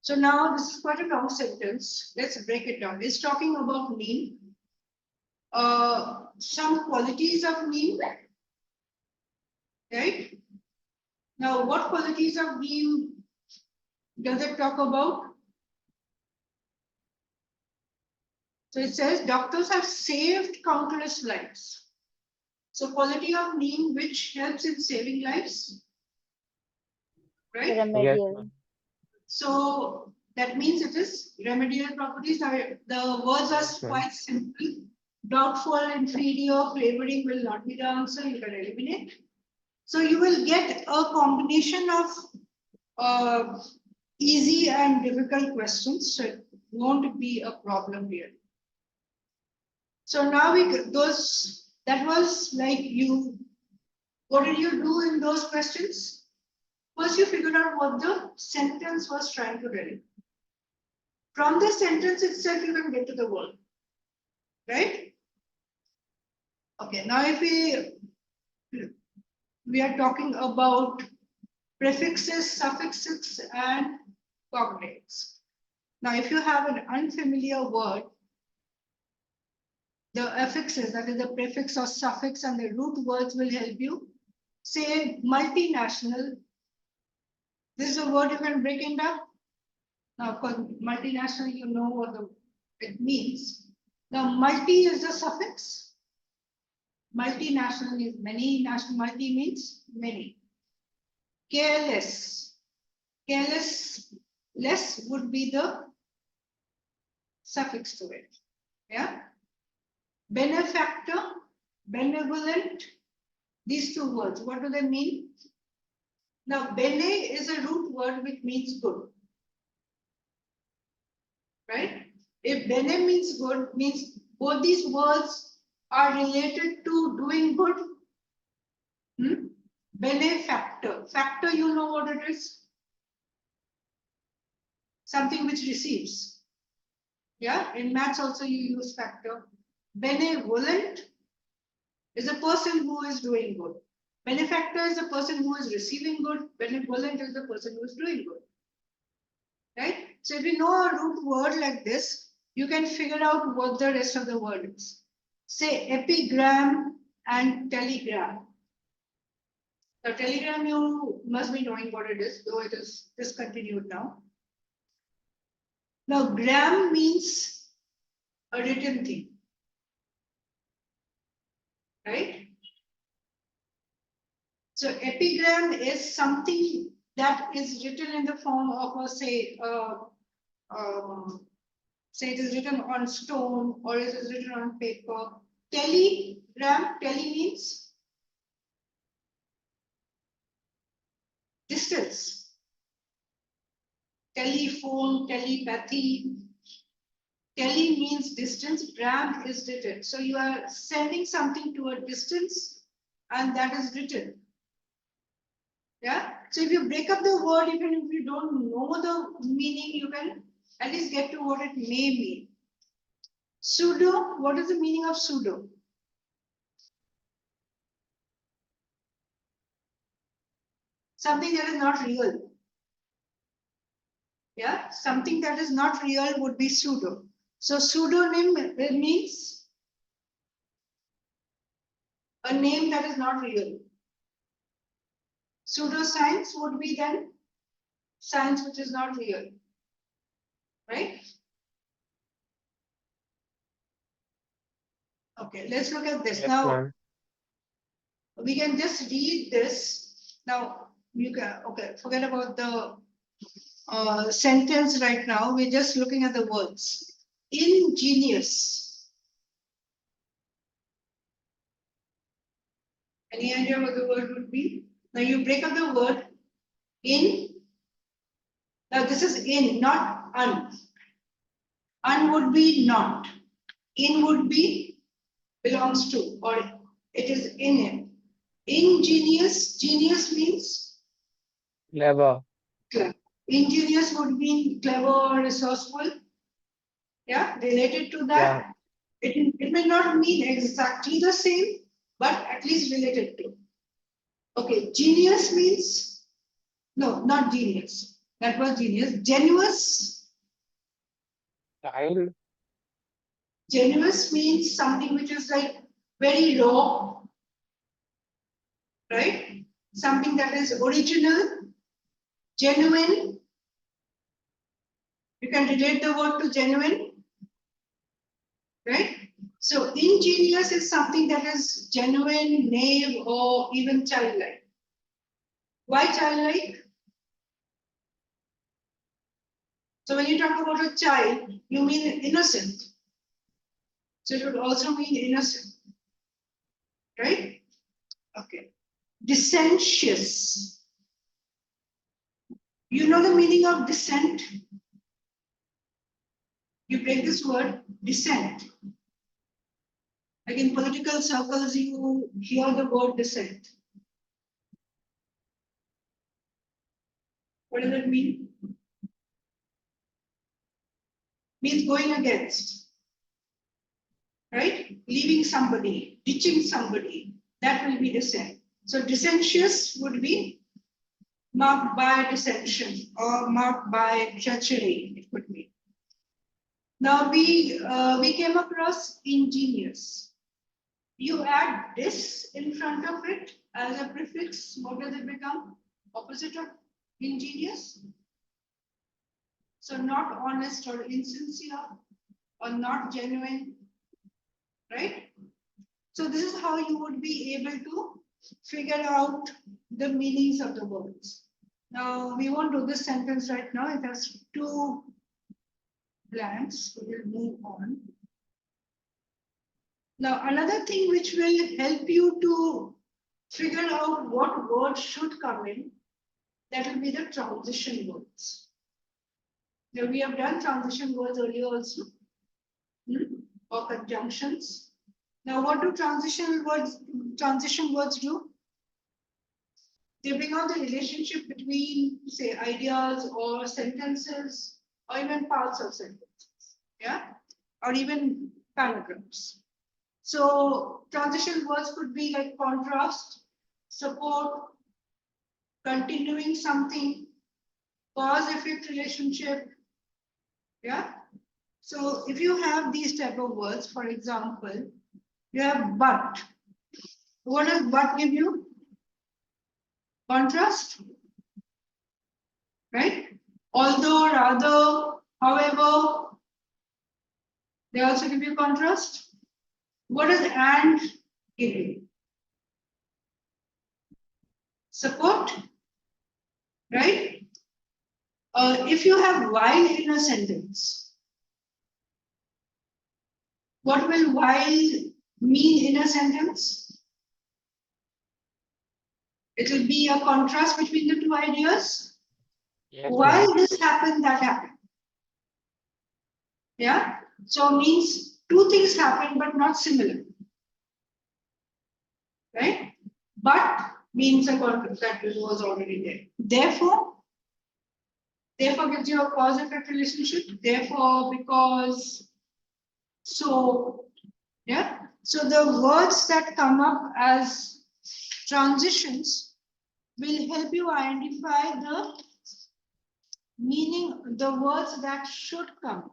So now this is quite a long sentence. Let's break it down. It's talking about mean. Some qualities of mean, right? Now, what qualities of mean does it talk about? So it says doctors have saved countless lives. So quality of mean which helps in saving lives, right? Yes, Remedial. So that means it is remedial properties. The words are Yes, ma'am. quite simple. Doubtful, inferior, flavoring will not be the answer. You can eliminate. So you will get a combination of easy and difficult questions. So it won't be a problem here. So now that was like what did you do in those questions? First, you figured out what the sentence was trying to tell you. From the sentence itself, you can get to the word, right? Okay, now if we are talking about prefixes, suffixes, and cognates. Now, if you have an unfamiliar word, the affixes, that is the prefix or suffix, and the root words will help you. Say multinational. This is a word you can break it up. Now, for multinational, you know what it means. Now, multi is the suffix. Multinational is many. National multi means many. Careless. Careless less would be the suffix to it. Yeah. Benefactor, benevolent. These two words, what do they mean? Now, bene is a root word which means good. Right? If bene means good, means both these words are related to doing good. Benefactor. Factor, you know what it is? Something which receives. Yeah, in maths also you use factor. Benevolent is a person who is doing good. Benefactor is a person who is receiving good. Benevolent is the person who is doing good. Right? So if you know a root word like this, you can figure out what the rest of the word is. Say epigram and telegram. The telegram, you must be knowing what it is, though it is discontinued now. Now, gram means a written thing. Right? So epigram is something that is written in the form of a say it is written on stone or it is written on paper. Telegram, tele means distance. Telephone, telepathy. Tele means distance, gram is written. So you are sending something to a distance and that is written. Yeah. So if you break up the word, even if you don't know the meaning, you can at least get to what it may mean. Pseudo, what is the meaning of pseudo? Something that is not real. Yeah, something that is not real would be pseudo. So pseudonym means a name that is not real. Pseudoscience would be then science which is not real. Right? Okay, let's look at this. Yes, now, we can just read this. Now, you can, okay, forget about the sentence right now. We're just looking at the words. Ingenious. Any idea what the word would be? Now, you break up the word in. Now, this is in, not un. Un would be not. In would be belongs to, or it is in it. Ingenious, genius means clever. clever. Ingenious would mean clever or resourceful. Yeah, related to that. Yeah. It may not mean exactly the same, but at least related to. Okay, genius means, no, not genius. That was genius. Genuous. Child. Genuous means something which is like very raw, right? Something that is original, genuine. You can relate the word to genuine, right? So ingenious is something that is genuine, naive, or even childlike. Why childlike? So when you talk about a child, you mean innocent. So it would also mean innocent, right? Okay. Dissentious. You know the meaning of dissent? You break this word, dissent. Like in political circles, you hear the word dissent. What does it mean? Means going against, right? Leaving somebody, ditching somebody. That will be dissent. So dissentious would be marked by dissension or marked by treachery, it could be. Now we came across ingenious. You add this in front of it as a prefix, what does it become? Opposite of ingenious. So not honest or insincere or not genuine, right? So this is how you would be able to figure out the meanings of the words. Now we won't do this sentence right now. It has two blanks. We will move on. Now another thing which will help you to figure out what words should come in, that will be the transition words. Now we have done transition words earlier also, or conjunctions. Now what do transition words do? They bring out the relationship between, say, ideas or sentences, or even parts of sentences, yeah, or even paragraphs. So transition words could be like contrast, support, continuing something, cause-effect relationship, yeah. So if you have these type of words, for example, you have but. What does but give you? Contrast, right? Although, rather, however, they also give you contrast. What does and give you? Support, right? If you have while in a sentence, what will while mean in a sentence? It will be a contrast between the two ideas. Yes, While this happened, that happened. Yeah. So means two things happen, but not similar. Right? But means a contrast that was already there. Therefore gives you a cause-effect relationship. Therefore, because, so, yeah. So the words that come up as transitions will help you identify the meaning, the words that should come.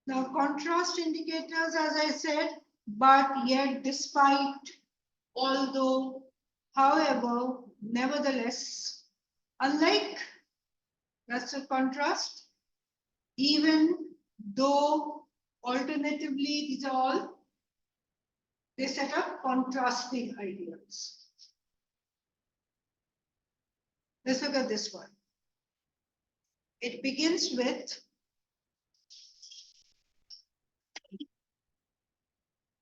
Now, contrast indicators, as I said, but yet, despite, although, however, nevertheless, unlike, that's a contrast, even though, alternatively, these are all, they set up contrasting ideas. Let's look at this one. It begins with,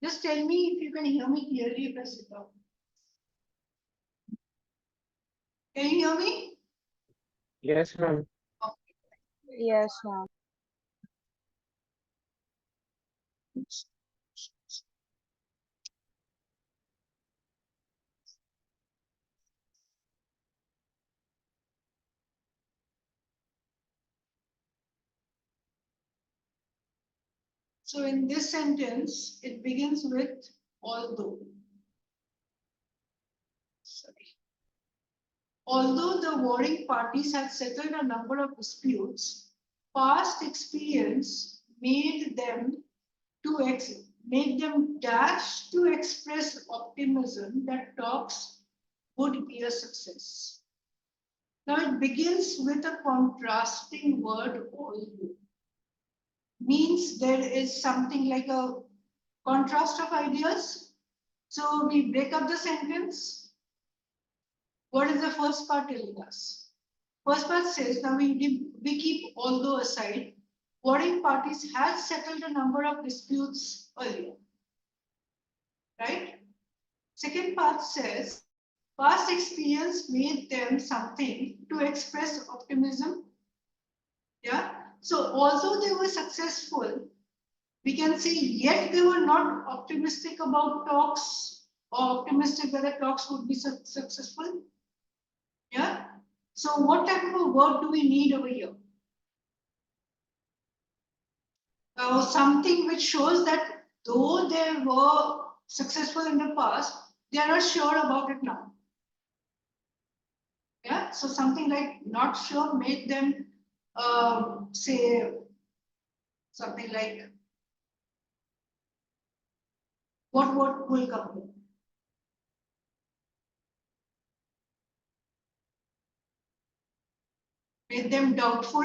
just tell me if you can hear me clearly if I sit down. Can you hear me? yes, ma'am. Yes, ma'am. So in this sentence, it begins with although. sorry. Although the warring parties had settled a number of disputes, past experience made them dash to express optimism that talks would be a success. Now it begins with a contrasting word although. Means there is something like a contrast of ideas. So we break up the sentence. What is the first part telling us? First part says, now we keep although aside, warring parties had settled a number of disputes earlier. Right? Second part says, past experience made them something to express optimism. Yeah. So although they were successful, we can say yet they were not optimistic about talks or optimistic whether talks would be successful. Yeah. So what type of a word do we need over here? Something which shows that though they were successful in the past, they are not sure about it now. Yeah. So something like not sure made them say something like what word will come here? Made them doubtful,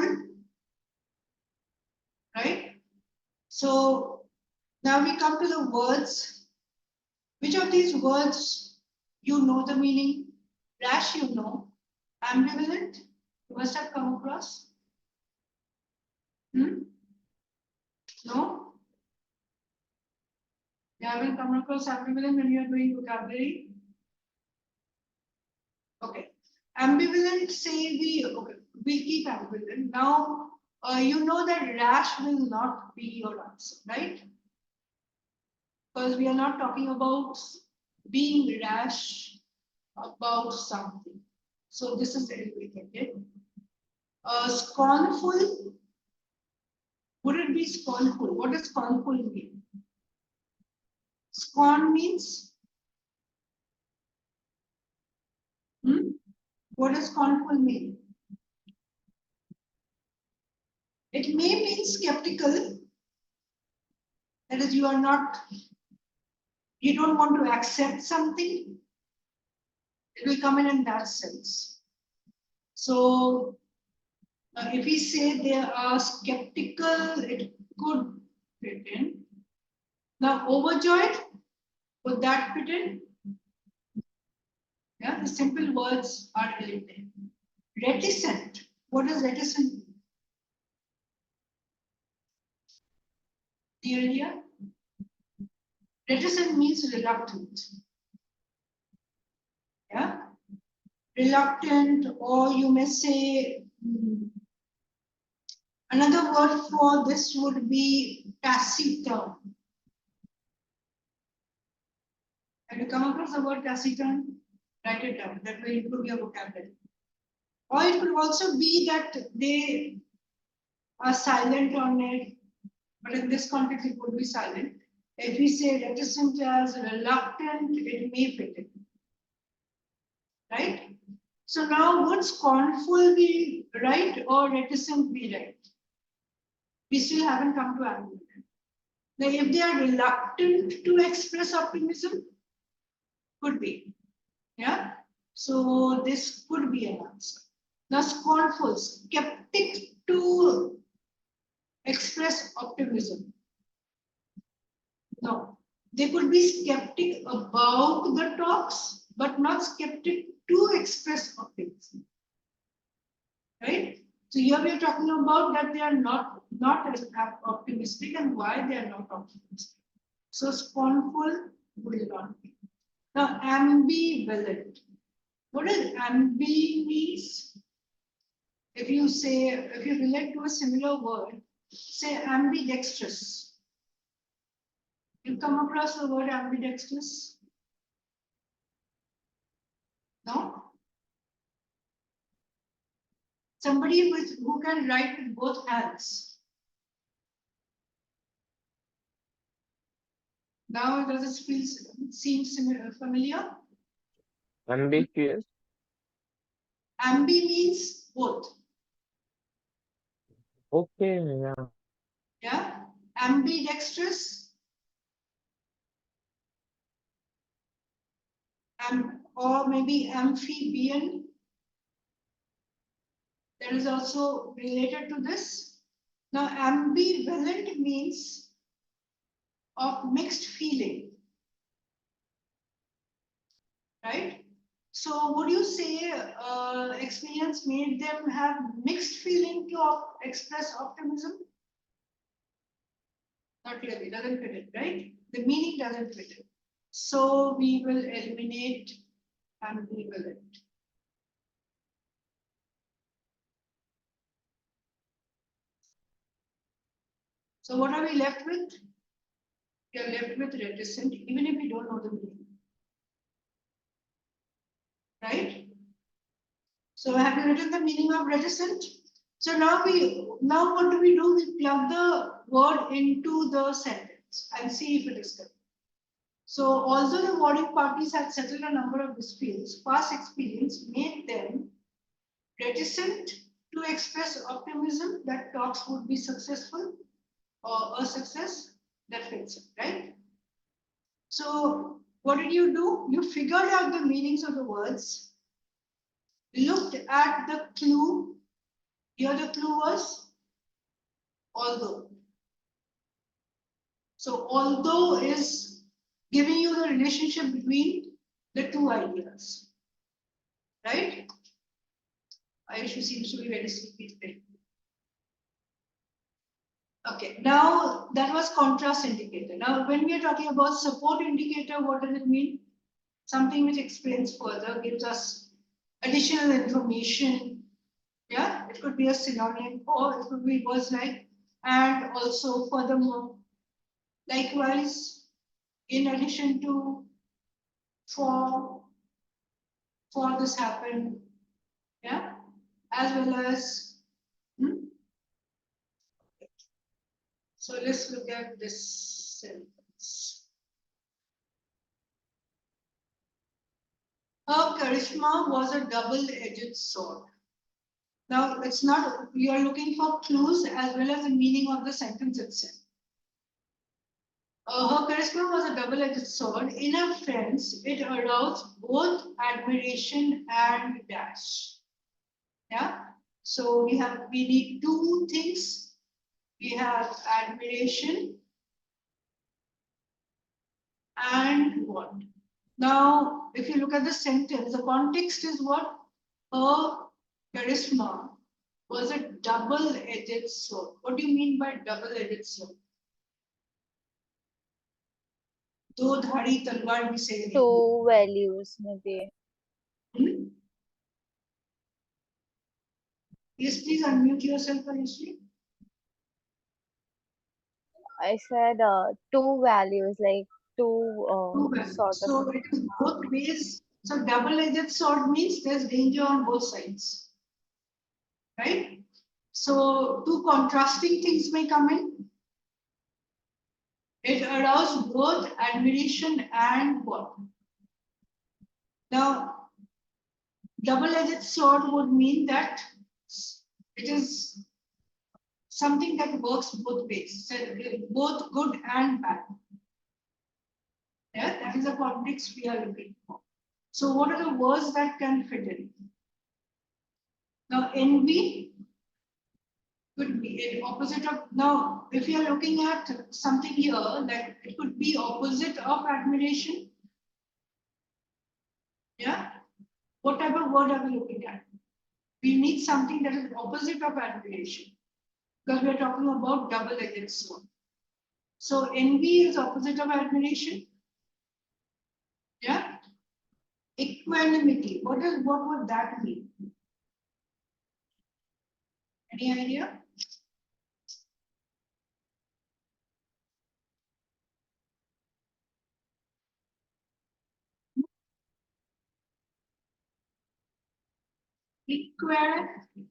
right? So now we come to the words. Which of these words you know the meaning? Rash, you know. Ambivalent, you must have come across. No? You haven't come across ambivalent when you are doing vocabulary? Okay. Ambivalent, say we keep ambivalent. Now, you know that rash will not be your answer, right? Because we are not talking about being rash about something. So this is elevated. Okay? Scornful. Would it be scornful? What does scornful mean? Scorn means? What does scornful mean? It may mean skeptical. That is, you don't want to accept something. It will come in that sense. So if we say they are skeptical, it could fit in. Now, overjoyed, would that fit in? Yeah, the simple words are related. Reticent, what does reticent mean? The area? Reticent means reluctant. Yeah, reluctant, or you may say another word for this would be taciturn. Have you come across the word taciturn? Write it down. That will improve your vocabulary. Or it could also be that they are silent on it, but in this context it would be silent. If we say reticent as reluctant, it may fit in. Right? So now would scornful be right or reticent be right? We still haven't come to ambivalent. Now if they are reluctant to express optimism, could be. Yeah. So this could be an answer. Now scornful, skeptic to express optimism. No, they could be skeptic about the talks, but not skeptic to express optimism. Right? So here we are talking about that they are not as optimistic and why they are not optimistic. So scornful will not be. Now ambivalent. What does ambi means? If you relate to a similar word, say ambidextrous. You come across the word ambidextrous? No? Somebody who can write with both hands. Now does it seem familiar? Ambiguous. Ambi means both. Okay, yeah. Yeah. Ambidextrous. Or maybe amphibian. That is also related to this. Now, ambivalent means of mixed feeling, right? So, would you say experience made them have mixed feeling to express optimism? Not really, doesn't fit it, right? The meaning doesn't fit it. So, we will eliminate ambivalent. So, what are we left with? We are left with reticent, even if we don't know the meaning. Right? So have you written the meaning of reticent? So now what do? We plug the word into the sentence and see if it is correct. So although the warring parties had settled a number of disputes, past experience made them reticent to express optimism that talks would be successful or a success. That fits it, right? So what did you do? You figured out the meanings of the words, looked at the clue. Here the clue was although. So although is giving you the relationship between the two ideas, right? Ayush seems to be very sleepy today. Okay, now that was contrast indicator. Now when we are talking about support indicator, what does it mean? Something which explains further, gives us additional information. Yeah, it could be a synonym or it could be words like and also furthermore. Likewise, in addition to for this happened, yeah, as well as so let's look at this sentence. Her charisma was a double-edged sword. Now it's not, we are looking for clues as well as the meaning of the sentence itself. Her charisma was a double-edged sword. In her friends, it aroused both admiration and dash. Yeah. So we need two things. We have admiration and what? Now, if you look at the sentence, the context is what? Her charisma was a double-edged sword. What do you mean by double-edged sword? दो धारी तलवार भी say Two values, maybe. Yes, please unmute yourself, Anushree. I said two values, like two sort of. So it is both ways. So double-edged sword means there's danger on both sides, right? So two contrasting things may come in. It aroused both admiration and what? Now, double-edged sword would mean that it is something that works both ways, so both good and bad. Yeah, that is the context we are looking for. So what are the words that can fit in? Now, envy could be an opposite of, now, if you are looking at something here, that it could be opposite of admiration. Yeah. What type of word are we looking at? We need something that is opposite of admiration because we are talking about double-edged sword. So envy is opposite of admiration. Yeah. Equanimity. What would that mean? Any idea?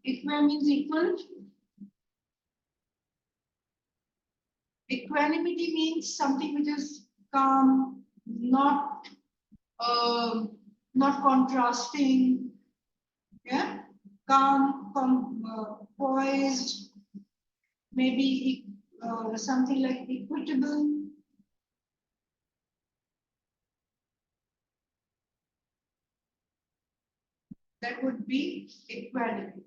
Equan means equal. Equanimity means something which is calm, not not contrasting, yeah, calm, poised, maybe something like equitable. That would be equality.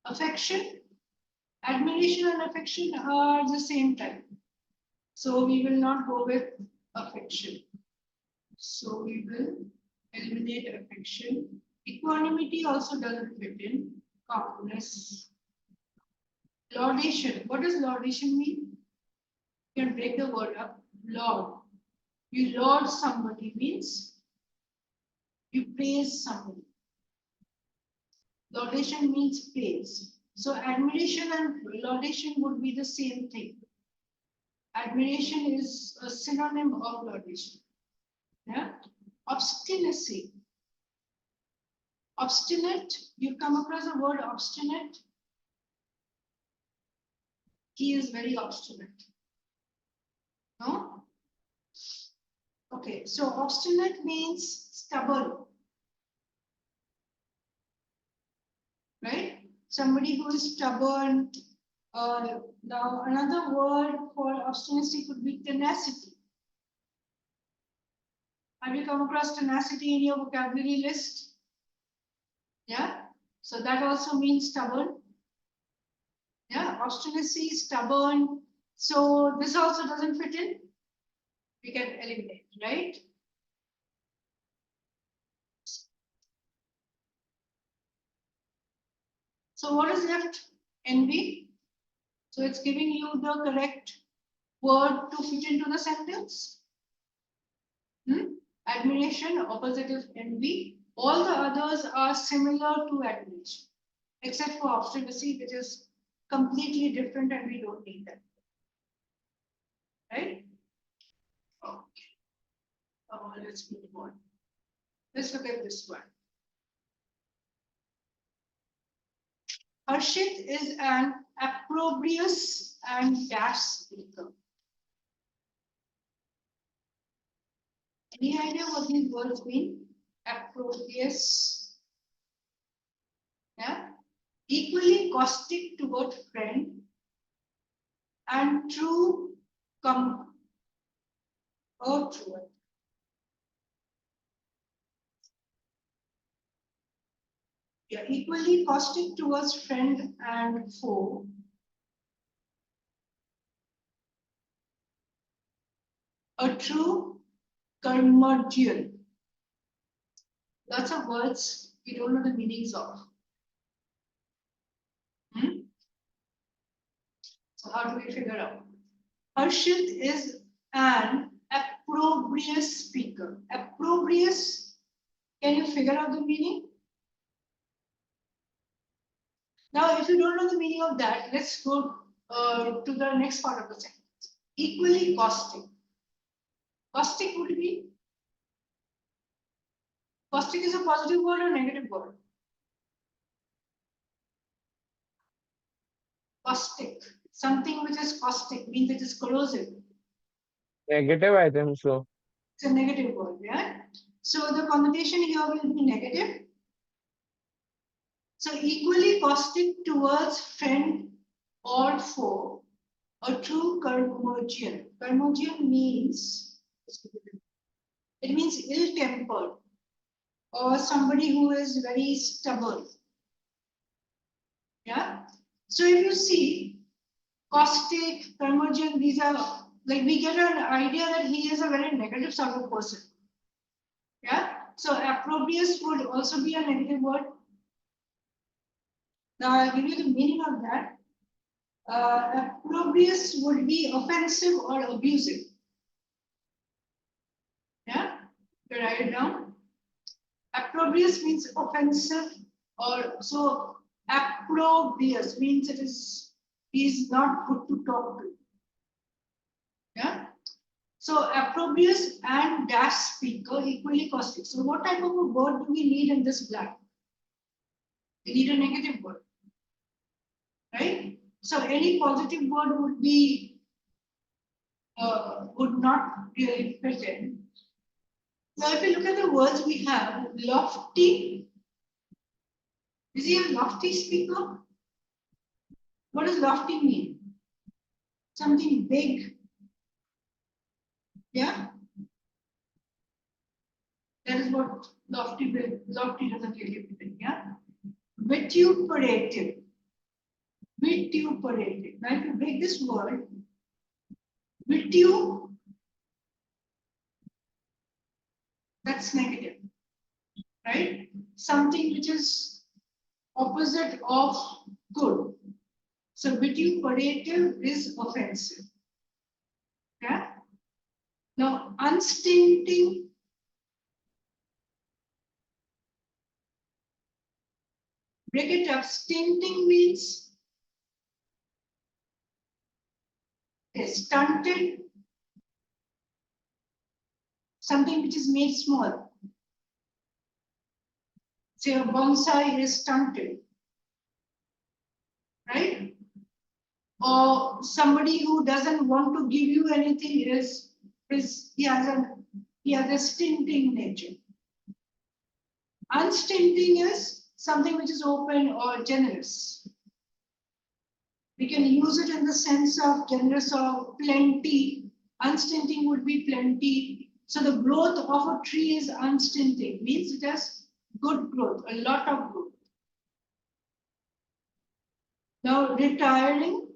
Affection, admiration and affection are the same type. So we will not go with affection. So we will eliminate affection. Equanimity also doesn't fit in. Calmness. Laudation. What does laudation mean? You can break the word up. Laud. You laud somebody means you praise somebody. Laudation means praise. So admiration and laudation would be the same thing. Admiration is a synonym of laudation. Yeah. Obstinacy. Obstinate. You've come across the word obstinate. He is very obstinate. No? Okay, so obstinate means stubborn. Right? Somebody who is stubborn. Now, another word for obstinacy could be tenacity. Have you come across tenacity in your vocabulary list? Yeah. So that also means stubborn. Yeah, obstinacy, stubborn. So this also doesn't fit in. We can eliminate, right? So what is left? Envy. So it's giving you the correct word to fit into the sentence. Admiration, opposite is envy. All the others are similar to admiration, except for obstinacy, which is completely different and we don't need that. Right? Okay. Let's move on. Let's look at this one. Harshit is an opprobrious and dash speaker. Any idea what these words mean? Opprobrious. Yeah. Equally caustic toward friend and true come or true. Yeah, equally caustic towards friend and foe. A true curmudgeon. Lots of words we don't know the meanings of. So how do we figure out? Harshit is an opprobrious speaker. Opprobrious, can you figure out the meaning? Now, if you don't know the meaning of that, let's go to the next part of the sentence. Equally caustic. Caustic would be, caustic is a positive word or negative word? Caustic. Something which is caustic means it is corrosive. Negative, I think so. It's a negative word, yeah? So the connotation here will be negative. So equally caustic towards friend or foe, a true curmudgeon. Curmudgeon means, it means ill-tempered or somebody who is very stubborn. Yeah. So if you see caustic, curmudgeon, these are like we get an idea that he is a very negative sort of person. Yeah. So opprobrious would also be a negative word. Now I'll give you the meaning of that. Opprobrious would be offensive or abusive. Yeah, you write it down. Opprobrious means offensive, or so opprobrious means it is he's not good to talk to. Yeah. So opprobrious and dash speaker equally caustic. So what type of a word do we need in this blank? We need a negative word, right? So any positive word would be would not really fit in. Now, if you look at the words we have, lofty. Is he a lofty speaker? What does lofty mean? Something big. Yeah? That is what lofty doesn't really mean. Yeah? Vituperative. Vituperative. Now, if you break this word, vitu, that's negative, right? Something which is opposite of good. So vituperative is offensive. Yeah. Now, unstinting. Break it up. Stinting means stunted, something which is made small. Say a bonsai is stunted, right? Or somebody who doesn't want to give you anything is he has a stinting nature. Unstinting is something which is open or generous. We can use it in the sense of generous or plenty. Unstinting would be plenty. So the growth of a tree is unstinting, means it has good growth, a lot of growth. Now, retiring,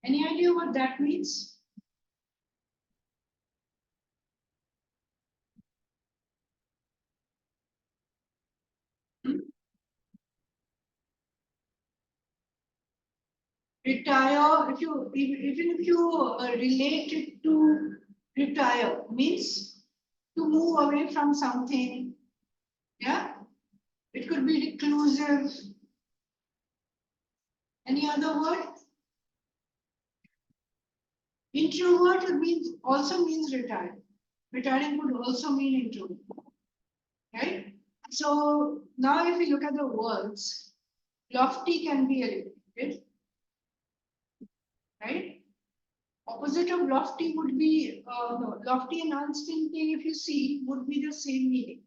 any idea what that means? Retire, even if you relate it to retire, means to move away from something. Yeah, it could be reclusive. Any other word? Introvert means also means retire. Retiring would also mean introvert, right? So now if we look at the words, lofty can be eliminated, right? Opposite of lofty would be, no, lofty and unstinting, if you see, would be the same meaning,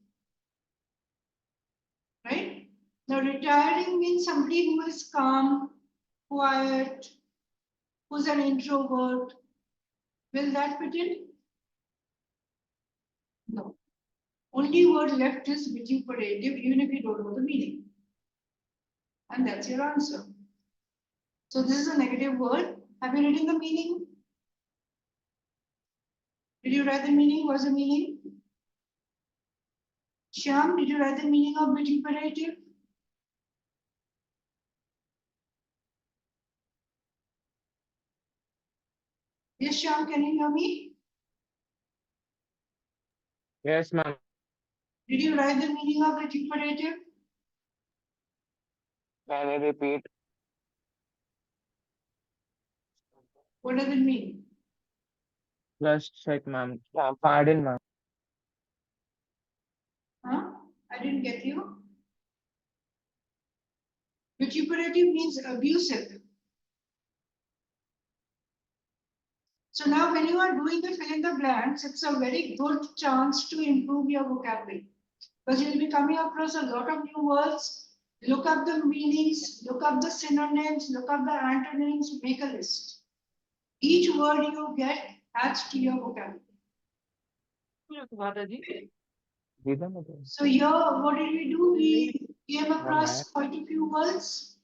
right? Now retiring means somebody who is calm, quiet, who's an introvert. Will that fit in? No. Only word left is vituperative, even if you don't know the meaning. And that's your answer. So this is a negative word. Have you written the meaning? Did you write the meaning? What's the meaning? Shyam, did you write the meaning of vituperative? Yes, Shyam, can you hear me? Yes, ma'am. Did you write the meaning of vituperative? Can you repeat? What does it mean? Just check, ma'am. Pardon, ma'am. Huh? I didn't get you. Vituperative means abusive. So now when you are doing the fill in the blanks, it's a very good chance to improve your vocabulary. Because you'll be coming across a lot of new words. Look up the meanings, look up the synonyms, look up the antonyms, make a list. Each word you get adds to your vocabulary. So here, what did we do? We came across quite a few words.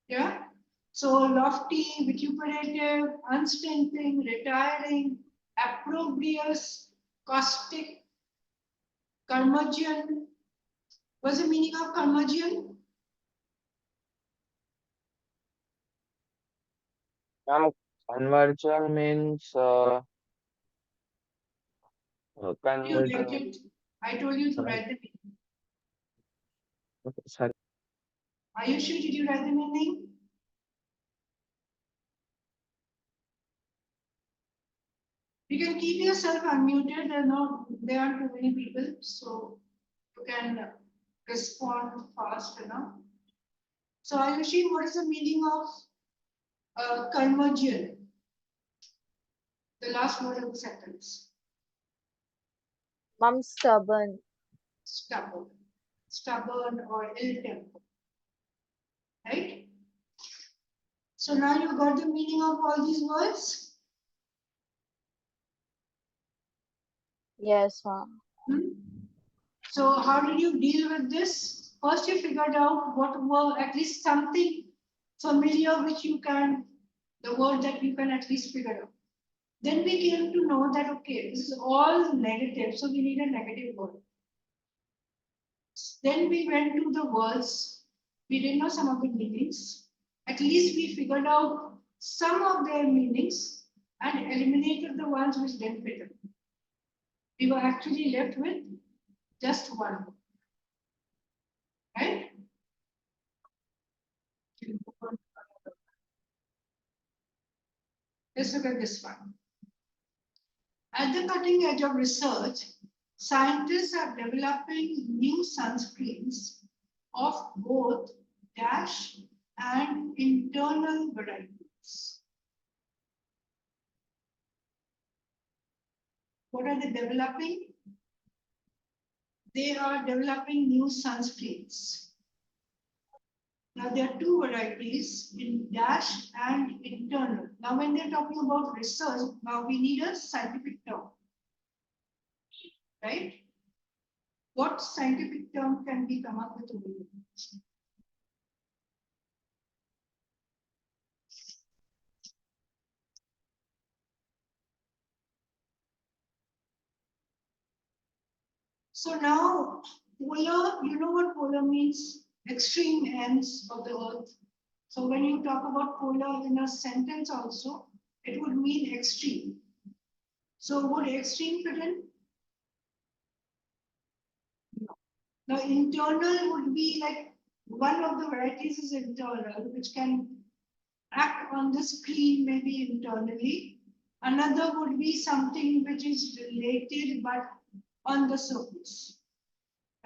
Yeah. So lofty, vituperative, unstinting, retiring, opprobrious, caustic, curmudgeon. What's the meaning of curmudgeon? Ma'am, conversion means You conversion. write it. I told you to write the meaning. Okay, sorry. Ayushi, did you write the meaning? You can keep yourself unmuted. There aren't too many people, so you can respond fast enough. So Ayushi, what is the meaning of curmudgeon? The last word of the sentence. Mom stubborn. Stubborn. Stubborn or ill-tempered. Right? So now you got the meaning of all these words? Yes, ma'am. So how did you deal with this? First you figured out what were at least something familiar which you can, the word that you can at least figure out. Then we came to know that, okay, this is all negative, so we need a negative word. Then we went to the words, we didn't know some of the meanings. At least we figured out some of their meanings and eliminated the ones which didn't fit in. We were actually left with just one, right? Let's look at this one. At the cutting edge of research, scientists are developing new sunscreens of both dash and internal varieties. What are they developing? They are developing new sunscreens. Now there are two varieties in dash and internal. Now when they're talking about research, now we need a scientific term, right? What scientific term can we come up with? So now polar, you know what polar means? Extreme ends of the earth. So when you talk about polar in a sentence also, it would mean extreme. So would extreme fit in? No. Now internal would be like one of the varieties is internal, which can act on the screen maybe internally. Another would be something which is related but on the surface,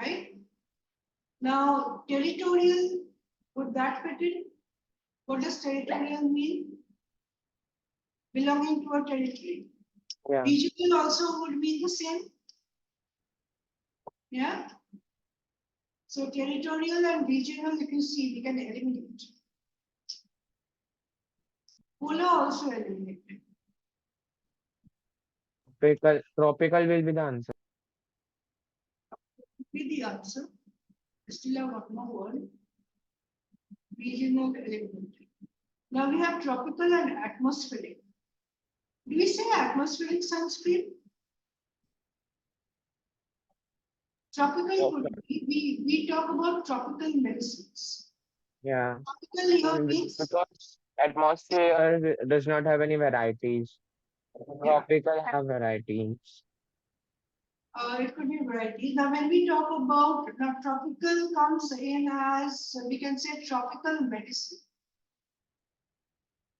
right? Now, territorial, would that fit in? What does territorial mean? Belonging to a territory. Yeah. Regional also would mean the same. Yeah. So territorial and regional, if you see, we can eliminate. Polar also eliminated. Tropical will be the answer. Be the answer. Still have one more word. Regional eliminated. Now we have tropical and atmospheric. Do we say atmospheric sunscreen? Tropical could be, we talk about tropical medicines. Yeah. Tropical here means Because atmosphere does not have any varieties. Tropical have varieties. it could be variety. Now, when we talk about now, tropical comes in as we can say tropical medicine.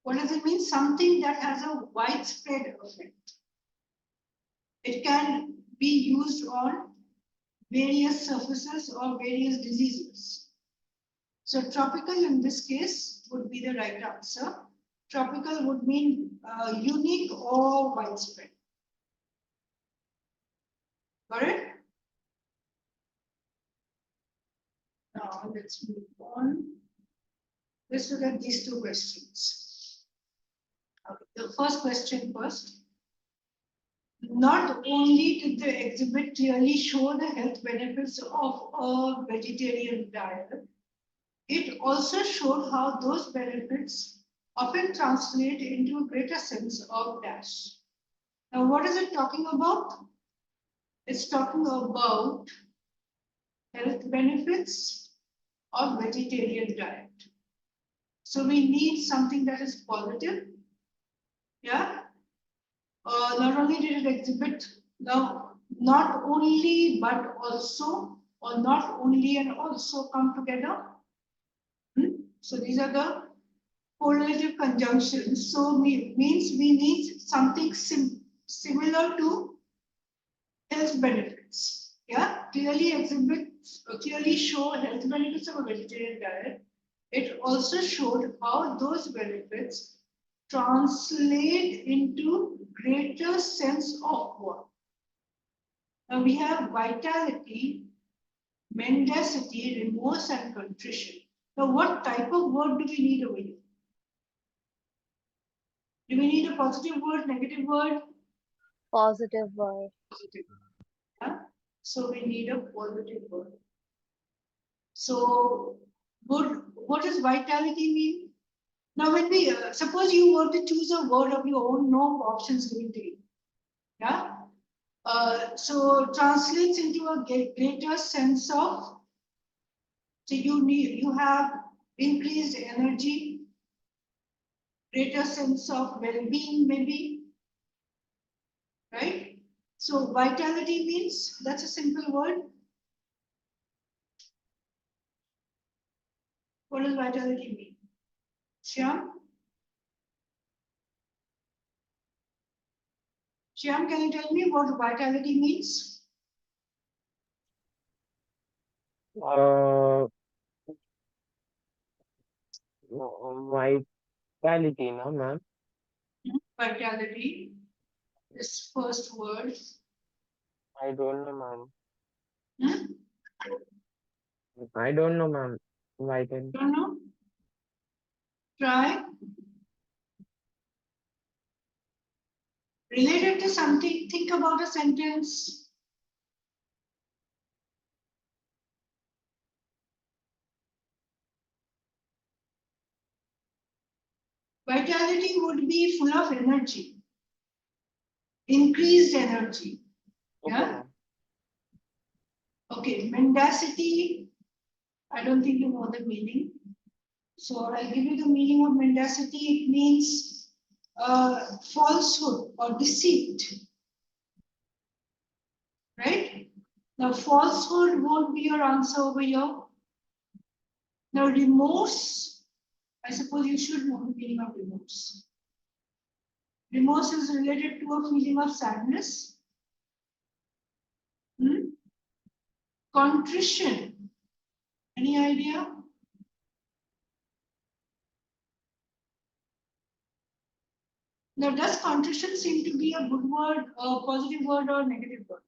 What does it mean? Something that has a widespread effect. It can be used on various surfaces or various diseases. So tropical in this case would be the right answer. Tropical would mean unique or widespread. Got it? Now let's move on. Let's look at these two questions. Okay, the first question first. Not only did the exhibit clearly show the health benefits of a vegetarian diet, it also showed how those benefits often translate into a greater sense of dash. Now, what is it talking about? It's talking about health benefits of vegetarian diet. So we need something that is positive. Yeah. Not only did it exhibit now, not only but also, or not only and also come together. So these are the correlative conjunctions. So means we need something similar to health benefits. Yeah, clearly exhibits, clearly show health benefits of a vegetarian diet. It also showed how those benefits translate into greater sense of what? Now we have vitality, mendacity, remorse, and contrition. Now, what type of word do we need over here? Do we need a positive word, negative word? Positive word. Positive. Yeah? So we need a positive word. So, what does vitality mean? Now, when we suppose you want to choose a word of your own, no options given to you. Yeah. So translates into a greater sense of. So you have increased energy, greater sense of well-being, maybe, right? So vitality means, that's a simple word. What does vitality mean? Shyam? Shyam, can you tell me what vitality means? Uh, Vitality, no, ma'am. Vitality is first word. I don't know, ma'am. Hmm? I don't know, ma'am. Vitality. Don't know? Try. Related to something, think about a sentence. Vitality would be full of energy, increased energy. Okay, Yeah. ma'am. Okay, mendacity. I don't think you know the meaning. So I'll give you the meaning of mendacity. It means falsehood or deceit. Right? Now, falsehood won't be your answer over here. Now, remorse. I suppose you should know the meaning of remorse. Remorse is related to a feeling of sadness. Contrition. Any idea? Now, does contrition seem to be a good word, a positive word, or negative word?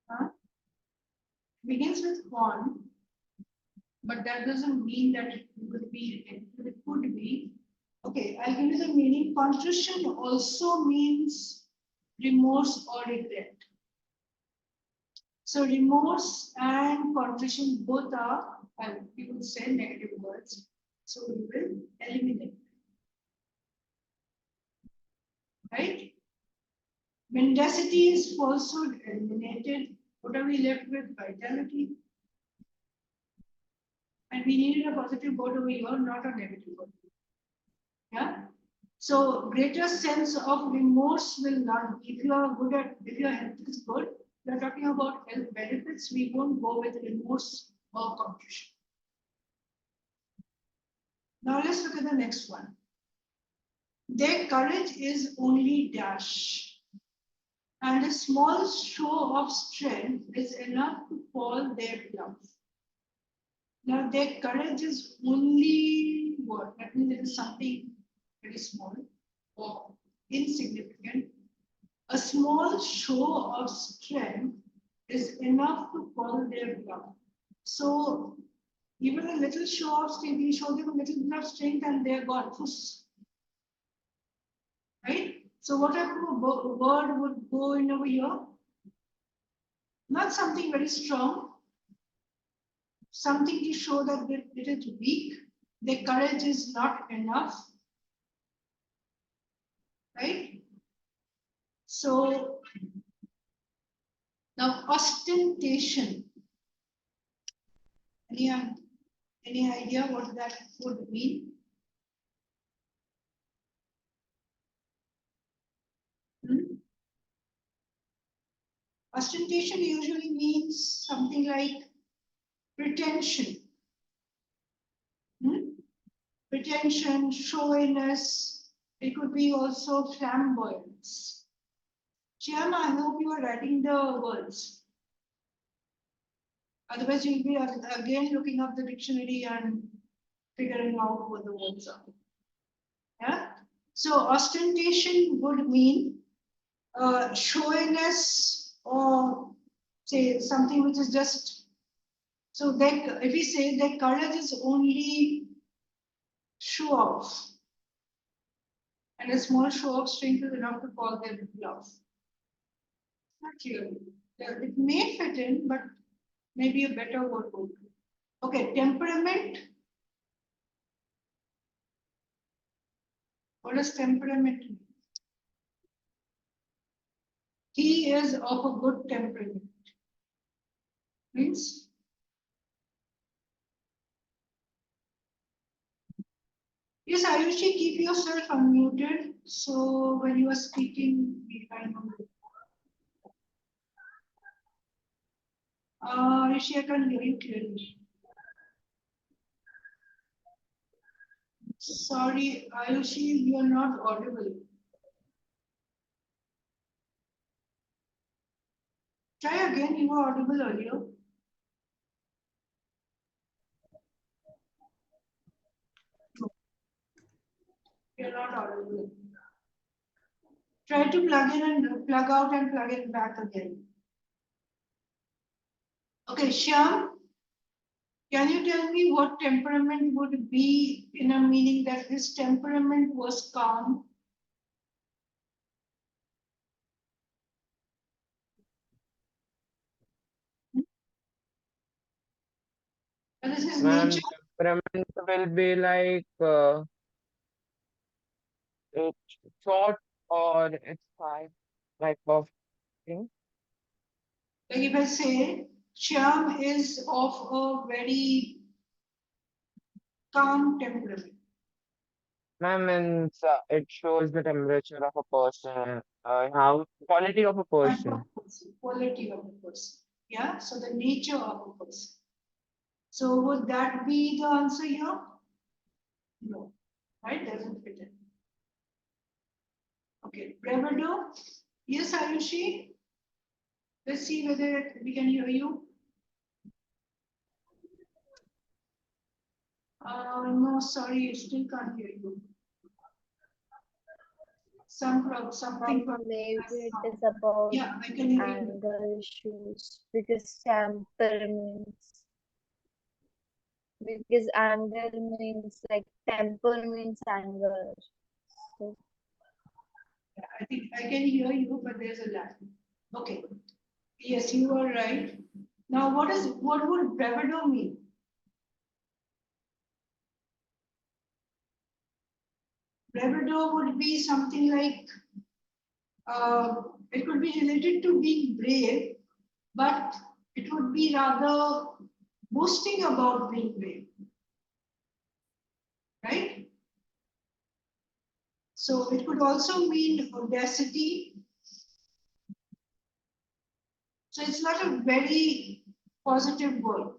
Huh? Begins with con, but that doesn't mean that it will be, it could be. Okay, I'll give you the meaning. Contrition also means remorse or regret. So remorse and contrition both are, we would say, negative words. So we will eliminate, right? Mendacity is falsehood eliminated. What are we left with? Vitality. And we needed a positive word over here, not a negative word. Yeah. So greater sense of remorse will not be. If you are good at, if your health is good, we are talking about health benefits. We won't go with remorse or contrition. Now let's look at the next one. Their courage is only dash, and a small show of strength is enough to fall their bluff. Now their courage is only what? That means it is something very small or insignificant. A small show of strength is enough to call their bluff. So even a little show of strength, we show them a little bit of strength and they're gone. Right? So what type of a word would go in over here? Not something very strong, something to show that it is weak, their courage is not enough. Right? So now ostentation. Any idea what that would mean? Ostentation usually means something like pretension. Pretension, showiness. It could be also flamboyance. Shyam, I hope you are writing the words. Otherwise, you'll be again looking up the dictionary and figuring out what the words are. Yeah. So ostentation would mean showiness or say something which is just so that if we say that courage is only show off and a small show off strength is enough to call them bluff. Not clearly. It may fit in, but maybe a better word would be. Okay, temperament. What does temperament mean? He is of a good temperament. Means yes, Ayushi, keep yourself unmuted. So when you are speaking, we kind of. Ayushi, I can hear you clearly. Sorry, Ayushi, you are not audible. Try again, you were audible earlier. You're not audible. Try to plug in and plug out and plug it back again. Okay, Shyam, can you tell me what temperament would be in a meaning that his temperament was calm? What is his Ma'am, nature? temperament will be like it's short or it's high type of thing. Like if I say Shyam is of a very calm temperament. Ma'am, and it shows the temperature of a person, how quality of a Type of person. person, quality of a person. Yeah, so the nature of a person. So would that be the answer here? No, right? Doesn't fit in. Okay, bravado. Yes, Ayushi. Let's see whether we can hear you. No, sorry, still can't hear you. Something. Maybe it is about Yeah, I can hear you. anger issues because anger means like temper means anger. So Yeah, I think I can hear you, but there's a lag. Okay. Yes, you are right. Now, what would bravado mean? Bravado would be something like it could be related to being brave, but it would be rather boasting about being brave, right? So it could also mean audacity. So it's not a very positive word.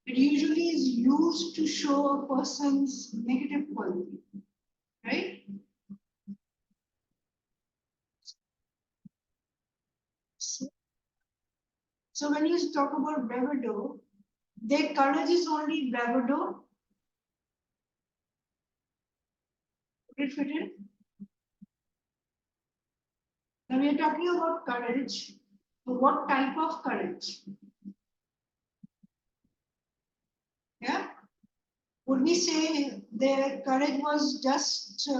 It usually is used to show a person's negative quality, right? So when you talk about bravado, their courage is only bravado. Would it fit in? Now we are talking about courage. So what type of courage? Yeah. Would we say their courage was just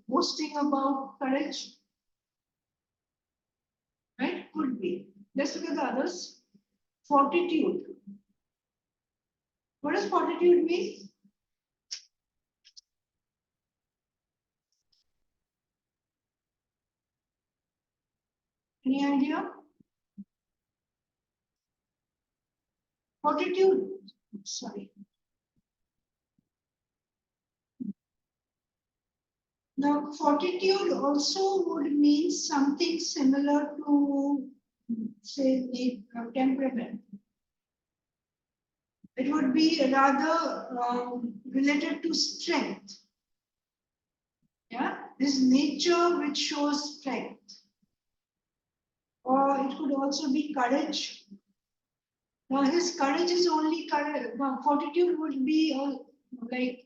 boasting about courage? Right? Could be. Let's look at the others. Fortitude. What does fortitude mean? Any idea? Fortitude. Sorry. Now, fortitude also would mean something similar to, say, the temperament. It would be rather related to strength. Yeah, this nature which shows strength. Or it could also be courage. Now, his courage is only courage. Now, fortitude would be like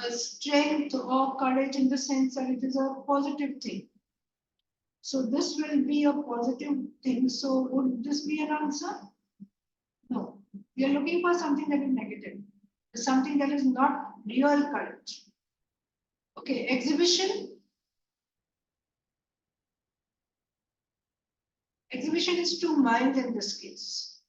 a strength or courage in the sense that it is a positive thing. So this will be a positive thing. So would this be an answer? No. We are looking for something that is negative, something that is not real courage. Okay, exhibition. Exhibition is too mild in this case.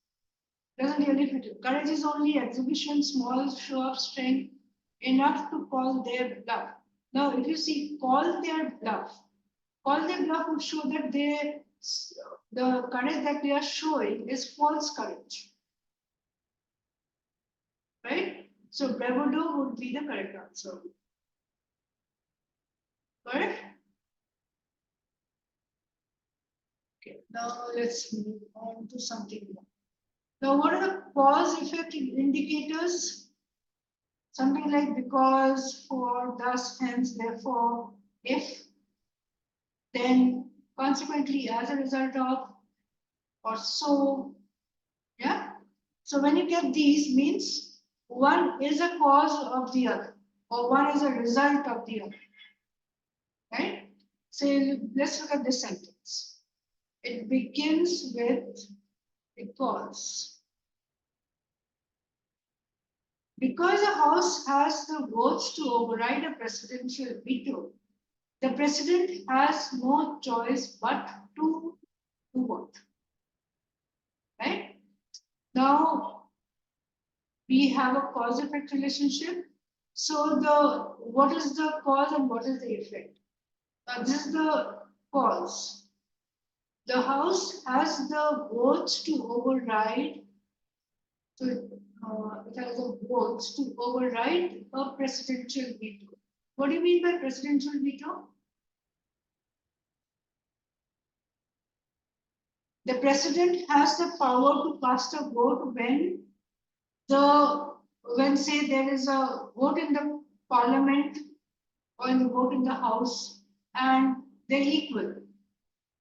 Doesn't really fit it. Courage is only exhibition, small show of strength, enough to call their bluff. Now, if you see call their bluff would show that the courage that they are showing is false courage. Right? So bravado would be the correct answer. Correct? Okay, now let's move on to something more. Now, what are the cause effect indicators? Something like because, for, thus, hence, therefore, if, then, consequently, as a result of, or so. Yeah. So when you get these, means one is a cause of the other, or one is a result of the other. Right? So let's look at this sentence. It begins with because. Because a house has the votes to override a presidential veto, the president has no choice but to do what? Right? Now we have a cause-effect relationship. So what is the cause and what is the effect? This is the cause. The house has the votes to override. So it has the votes to override a presidential veto. What do you mean by presidential veto? The president has the power to cast a vote when say there is a vote in the parliament or in the vote in the house and they're equal.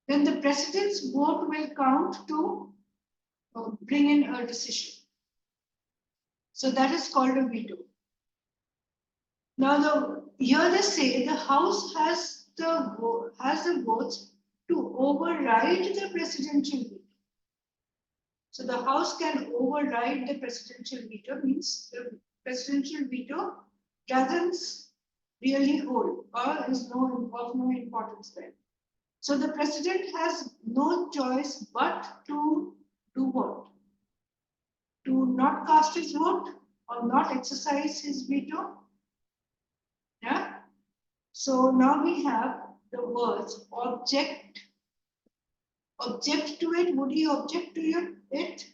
Then the president's vote will count to bring in a decision. So that is called a veto. Now here they say the house has the votes to override the presidential veto. So the house can override the presidential veto, means the presidential veto doesn't really hold or is of no importance there. So the president has no choice but to do what? To not cast his vote or not exercise his veto. Yeah. So now we have the words object. Object to it. Would he object to it?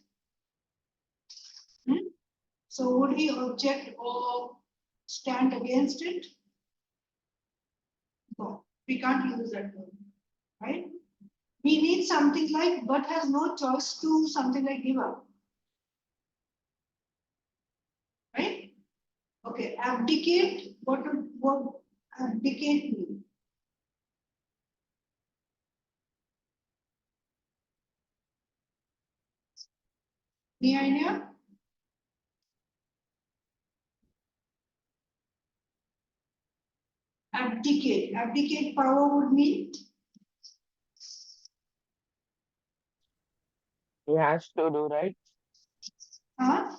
So would he object or stand against it? No, we can't use that word, right? We need something like but has no choice to something like give up. Right? Okay, abdicate. What abdicate mean? Any idea? Abdicate. Abdicate power would mean He has to do, right? huh?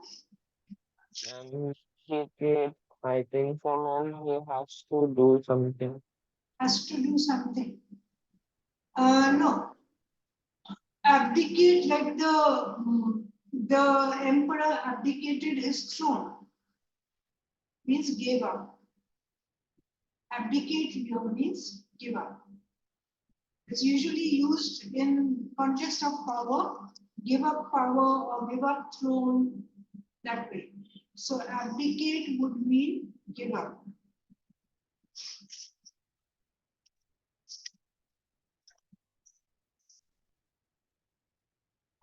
He can, I think for him, he has to do something. Has to do something. No. Abdicate like the emperor abdicated his throne. Means gave up. Abdicate here means give up. It's usually used in context of power, give up power or give up throne, that way. So abdicate would mean give up.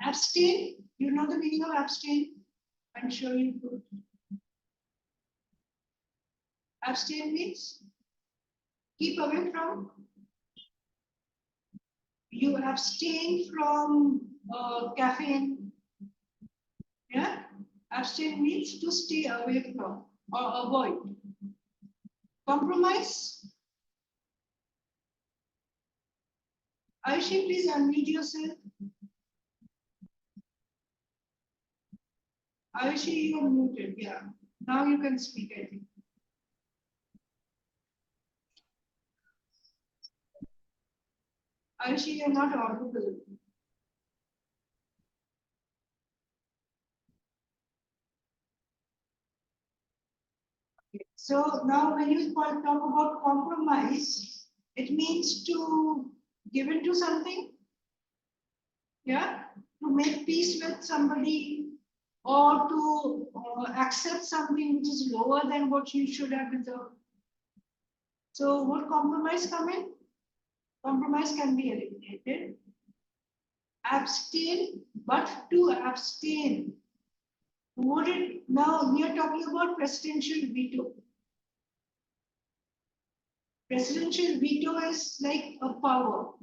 Abstain, you know the meaning of abstain? I'm sure you do. Abstain means keep away from. You abstain from caffeine. Yeah, abstain means to stay away from or avoid. Compromise? Aishi, please unmute yourself. Aishi, you are muted. Yeah. Now you can speak, I think. Aishi, you're not audible. So now when you talk about compromise, it means to give into something, yeah, to make peace with somebody or to accept something which is lower than what you should have deserved. So would compromise come in? Compromise can be eliminated. Abstain, but to abstain. Would it, now we are talking about presidential veto. Presidential veto is like a power.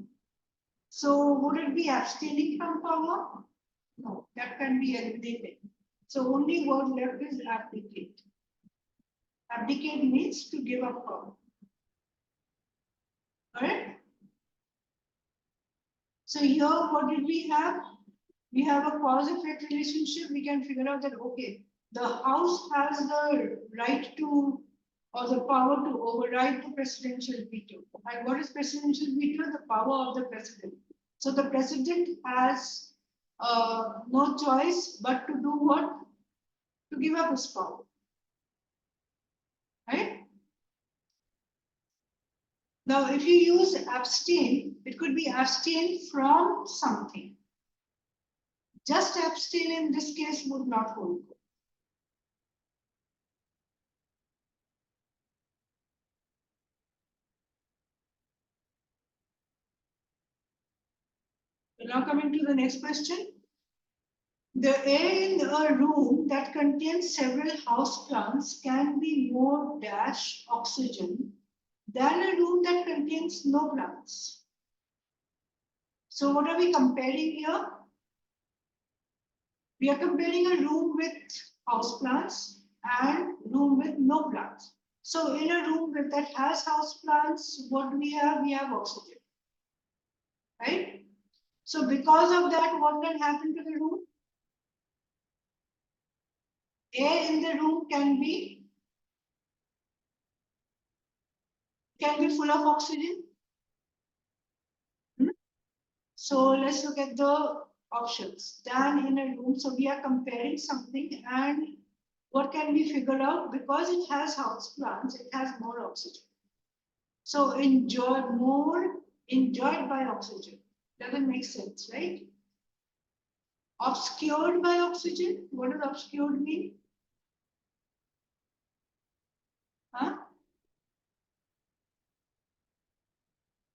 So would it be abstaining from power? No, that can be eliminated. So only word left is abdicate. Abdicate means to give up power. Correct? So here, what did we have? We have a cause-effect relationship. We can figure out that, okay, the House has the right to or the power to override the presidential veto. And what is presidential veto? The power of the president. So the president has no choice but to do what? To give up his power. Right? Now, if you use abstain, it could be abstain from something. Just abstain in this case would not hold. Now coming to the next question. The air in a room that contains several house plants can be more dash oxygen than a room that contains no plants. So what are we comparing here? We are comparing a room with house plants and room with no plants. So in a room that has house plants, what do we have? We have oxygen, right? So because of that, what can happen to the room? Air in the room can be full of oxygen. So let's look at the options. Than in a room. So we are comparing something, and what can we figure out? Because it has house plants, it has more oxygen. So enjoyed by oxygen. Doesn't make sense, right? Obscured by oxygen. What does obscured mean? Huh?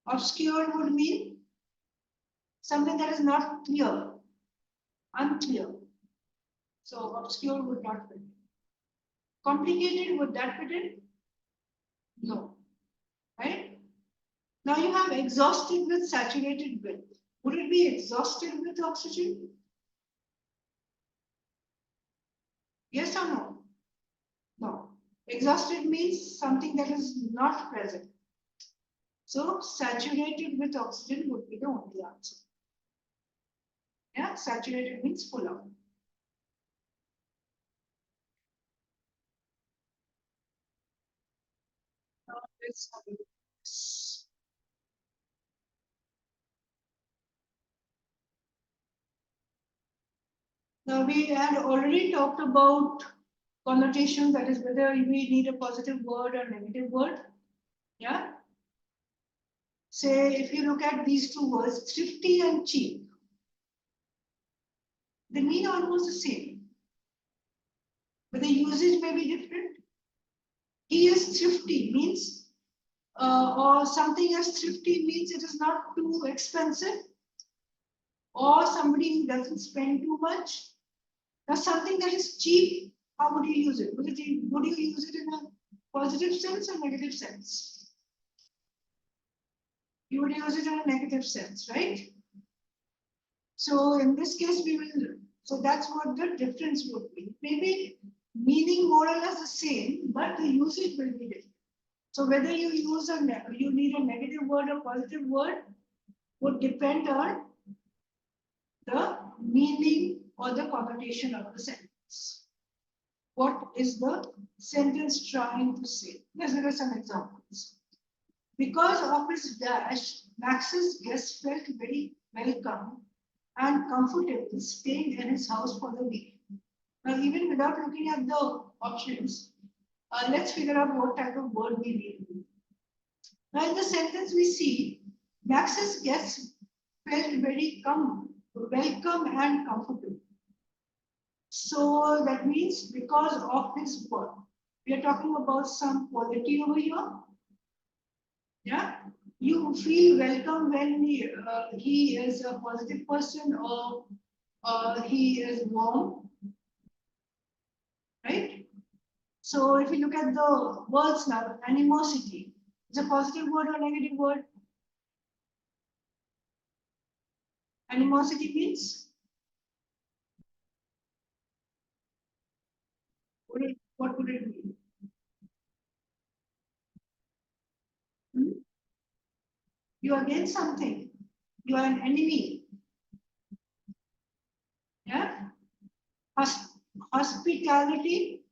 Obscured would mean something that is not clear, unclear. So obscure would not fit. Complicated, would that fit in? No. Right? Now you have exhausted with, saturated with. Would it be exhausted with oxygen? Yes or no? No. Exhausted means something that is not present. So saturated with oxygen would be the only answer. Yeah, saturated means full of. Now let's have a look. Now we had already talked about connotation, that is whether we need a positive word or negative word. Yeah. Say if you look at these two words, thrifty and cheap, they mean almost the same, but the usage may be different. He is thrifty means, or something as thrifty means it is not too expensive, or somebody who doesn't spend too much. Now something that is cheap, how would you use it? Would you use it in a positive sense or negative sense? You would use it in a negative sense, right? So in this case, we will, so that's what the difference would be. Maybe meaning more or less the same, but the usage will be different. So whether you use you need a negative word or positive word would depend on the meaning or the connotation of the sentence. What is the sentence trying to say? Let's look at some examples. Because of his dash, Max's guests felt very welcome and comfortable staying in his house for the week. Now, even without looking at the options, let's figure out what type of word we need. Now, in the sentence, we see Max's guests felt very welcome and comfortable. So that means because of his work. We are talking about some quality over here. Yeah, you feel welcome when he is a positive person or he is warm, right? So if you look at the words now, animosity is a positive word or negative word? Animosity means what would it mean? Hmm? You are against something. You are an enemy. Yeah. Hospitality.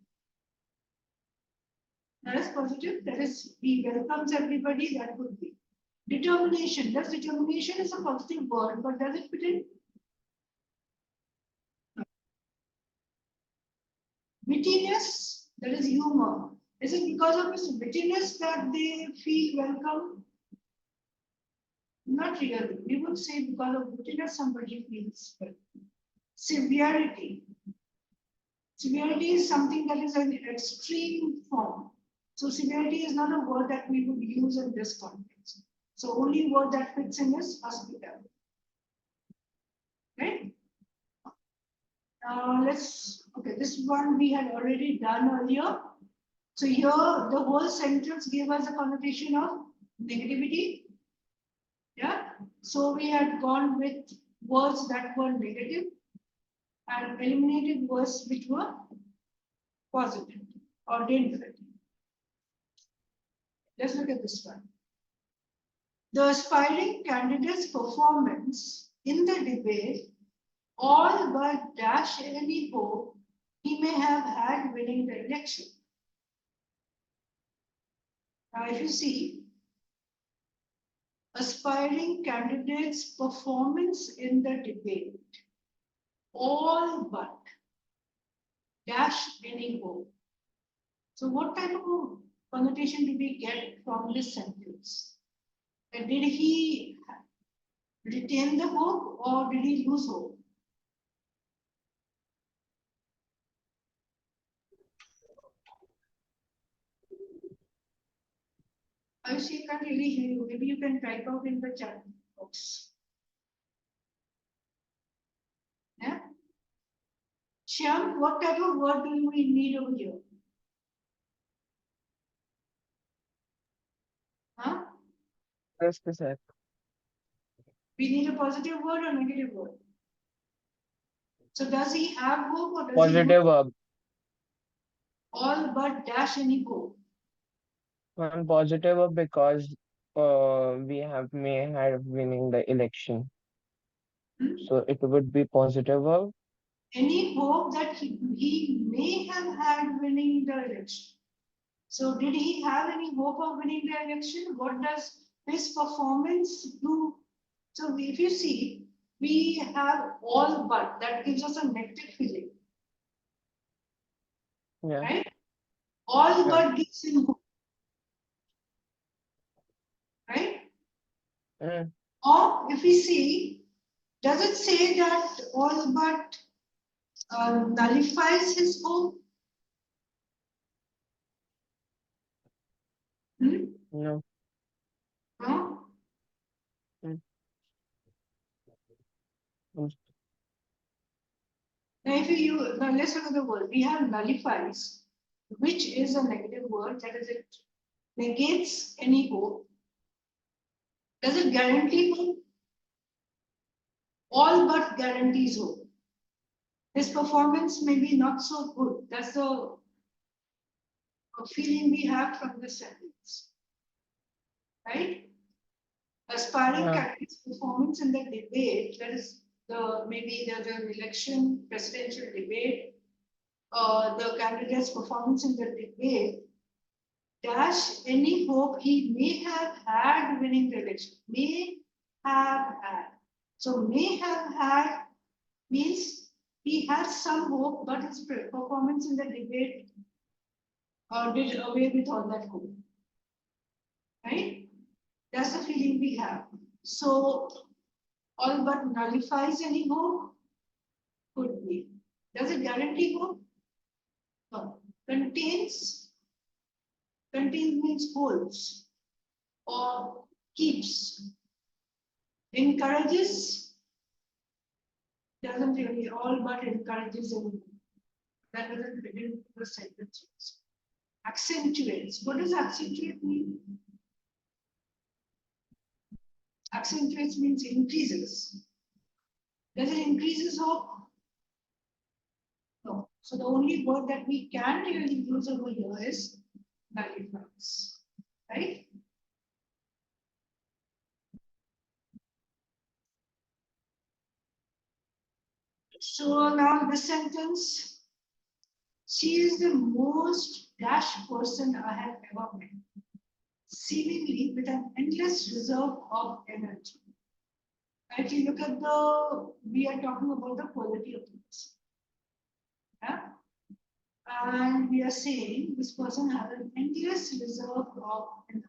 That is positive. That is he welcomes everybody. That could be. Determination. Does determination is a positive word, but does it fit in? Wittiness, that is humor. Is it because of his wittiness that they feel welcome? Not really. We would say because of wittiness somebody feels welcome. Severity. Severity is something that is an extreme form. So severity is not a word that we would use in this context. So only word that fits in is hospitality. Right? Okay, this one we had already done earlier. So here the whole sentence gave us a connotation of negativity. Yeah. So we had gone with words that were negative and eliminated words which were positive or didn't fit. Let's look at this one. The aspiring candidate's performance in the debate all but dash any hope he may have had winning the election. Now, if you see, aspiring candidates' performance in the debate all but dash any hope. So what type of connotation do we get from this sentence? Did he retain the hope or did he lose hope? I can't really hear you. Maybe you can type out in the chat box. Yeah. Shyam, what type of word do we need over here? Huh? Just a sec. We need a positive word or negative word. So does he have hope or does Positive he verb. all but dash any hope? One positive verb because may have winning the election. Hmm? So it would be positive verb. Any hope that he may have had winning the election. So did he have any hope of winning the election? What does his performance do? So if you see, we have all but, that gives us a negative feeling. Yeah. Right? All but gives him hope. Right? Or if we see, does it say that all but nullifies his hope? Hmm? No. No? Mm. Mm. Now, now let's look at the word. We have nullifies, which is a negative word. That is, it negates any hope. Does it guarantee hope? All but guarantees hope. His performance may be not so good. That's the feeling we have from the sentence. right? Aspiring Yeah. candidates' performance in the debate, that is maybe there's an election, presidential debate, the candidate's performance in the debate, dash any hope he may have had winning the election. May have had. So may have had means he has some hope, but his performance in the debate did away with all that hope. Right? That's the feeling we have. So all but nullifies any hope? Could be. Does it guarantee hope? No. Contains means holds or keeps. Encourages doesn't really, all but encourages any. That doesn't fit into the sentence. Accentuates. What does accentuate mean? Accentuates means increases. Does it increases hope? No. So the only word that we can really use over here is nullifies. Right? So now this sentence, she is the most dash person I have ever met, seemingly with an endless reserve of energy. If you look at we are talking about the quality of the person. Yeah? And we are saying this person has an endless reserve of energy.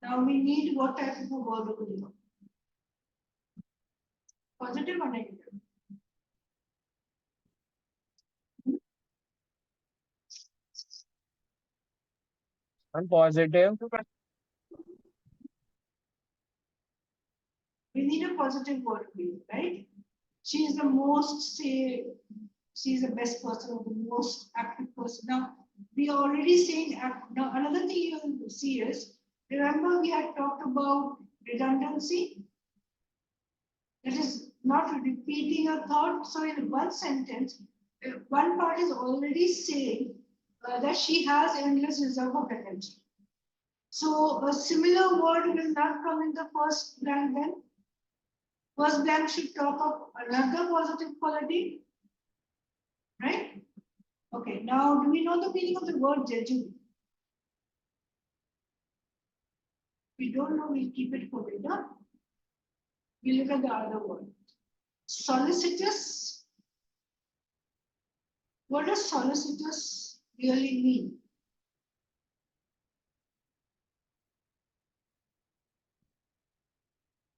Now we need what type of a word over here? Positive or negative? I'm positive. We need a positive word for you, right? She is the most, say, she is the best person or the most active person. Now, we are already saying, now another thing you will see is, remember we had talked about redundancy? That is not repeating a thought. So in one sentence, one part is already saying that she has endless reserve of energy. So a similar word will not come in the first blank then. First blank should talk of another positive quality, right? Okay, now do we know the meaning of the word Jeju? We don't know, we'll keep it for later. We look at the other word. Solicitous. What does solicitous really mean?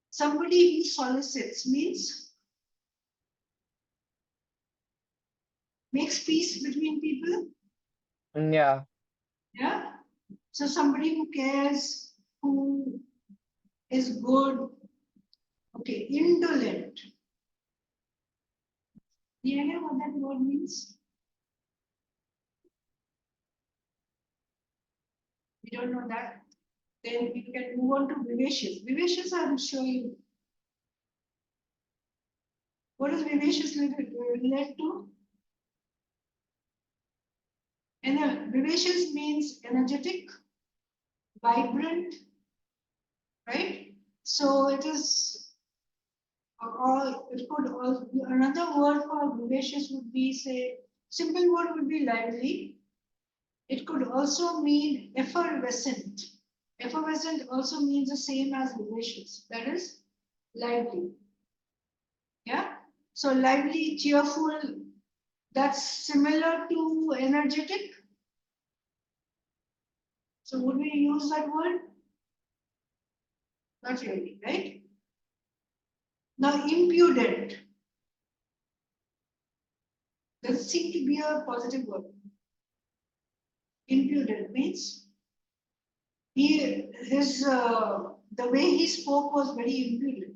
Somebody who solicits means makes peace between people. Yeah. Yeah. So somebody who cares, who is good. Okay, indolent. Do you know what that word means? We don't know that. Then we can move on to vivacious. Vivacious, I'm sure you. What does vivacious relate to? And vivacious means energetic, vibrant, right? So it is, or it could also, another word for vivacious would be, say, simple word would be lively. It could also mean effervescent. Effervescent also means the same as vivacious, that is lively. Yeah, so lively, cheerful, that's similar to energetic. So would we use that word? Not really, right? Now, impudent. Does it seem to be a positive word? Impudent means the way he spoke was very impudent.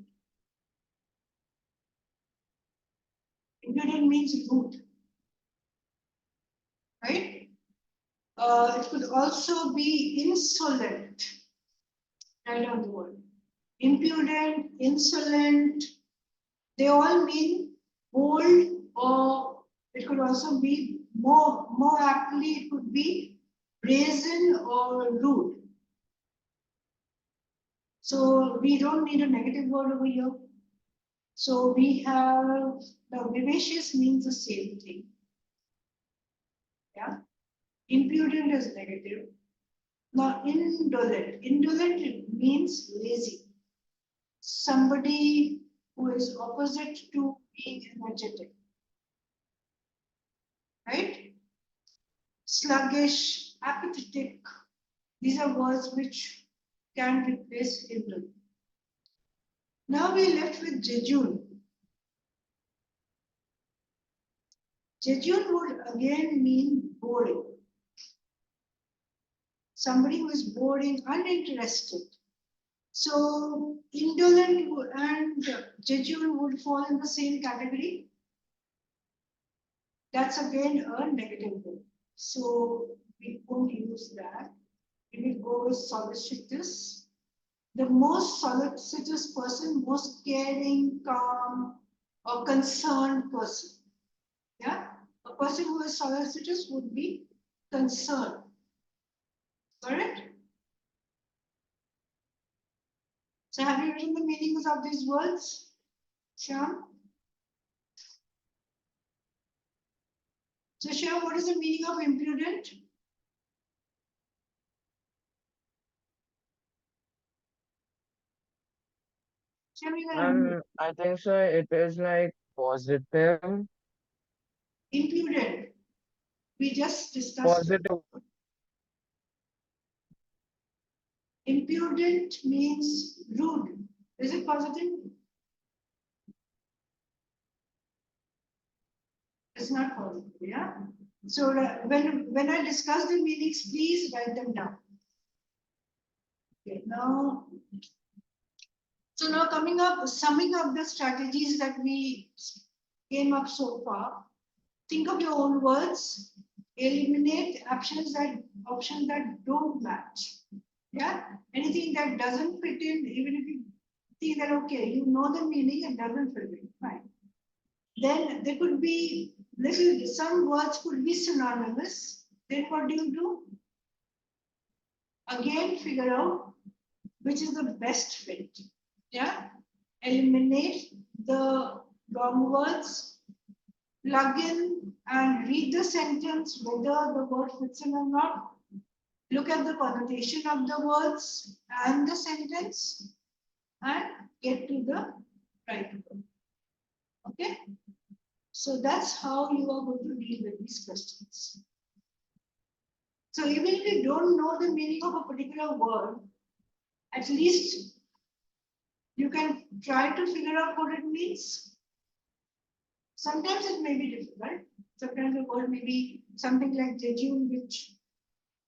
Impudent means rude, right? It could also be insolent. Write down the word. Impudent, insolent, they all mean bold, or it could also be more aptly, it could be brazen or rude. So we don't need a negative word over here. So we have the vivacious means the same thing. Yeah. Impudent is negative. Now indolent. Indolent means lazy. Somebody who is opposite to being energetic. Right? Sluggish, apathetic. These are words which can replace indolent. Now we are left with jejune. Jejune would again mean boring. Somebody who is boring, uninterested. So indolent and jejune would fall in the same category. That's again a negative word. So we won't use that. We will go with solicitous. The most solicitous person, most caring, calm, or concerned person. Yeah, a person who is solicitous would be concerned. Correct? So have you written the meanings of these words, Shyam? So Shyam, what is the meaning of impudent? Shyam, you are I think so. It is like positive, impudent. We just discussed it. positive. Impudent means rude. Is it positive? It's not positive, yeah? So when I discuss the meanings, please write them down. Okay, now, so now coming up, summing up the strategies that we came up so far, think of your own words, eliminate options that don't match. Yeah, anything that doesn't fit in, even if you think that okay, you know the meaning, it doesn't fit in, fine. Then there could be some words could be synonymous. Then what do you do? Again, figure out which is the best fit. Yeah, eliminate the wrong words, plug in and read the sentence whether the word fits in or not. Look at the connotation of the words and the sentence and get to the right word. Okay? So that's how you are going to deal with these questions. So even if you don't know the meaning of a particular word, at least you can try to figure out what it means. Sometimes it may be difficult. Sometimes the word may be something like jejune, which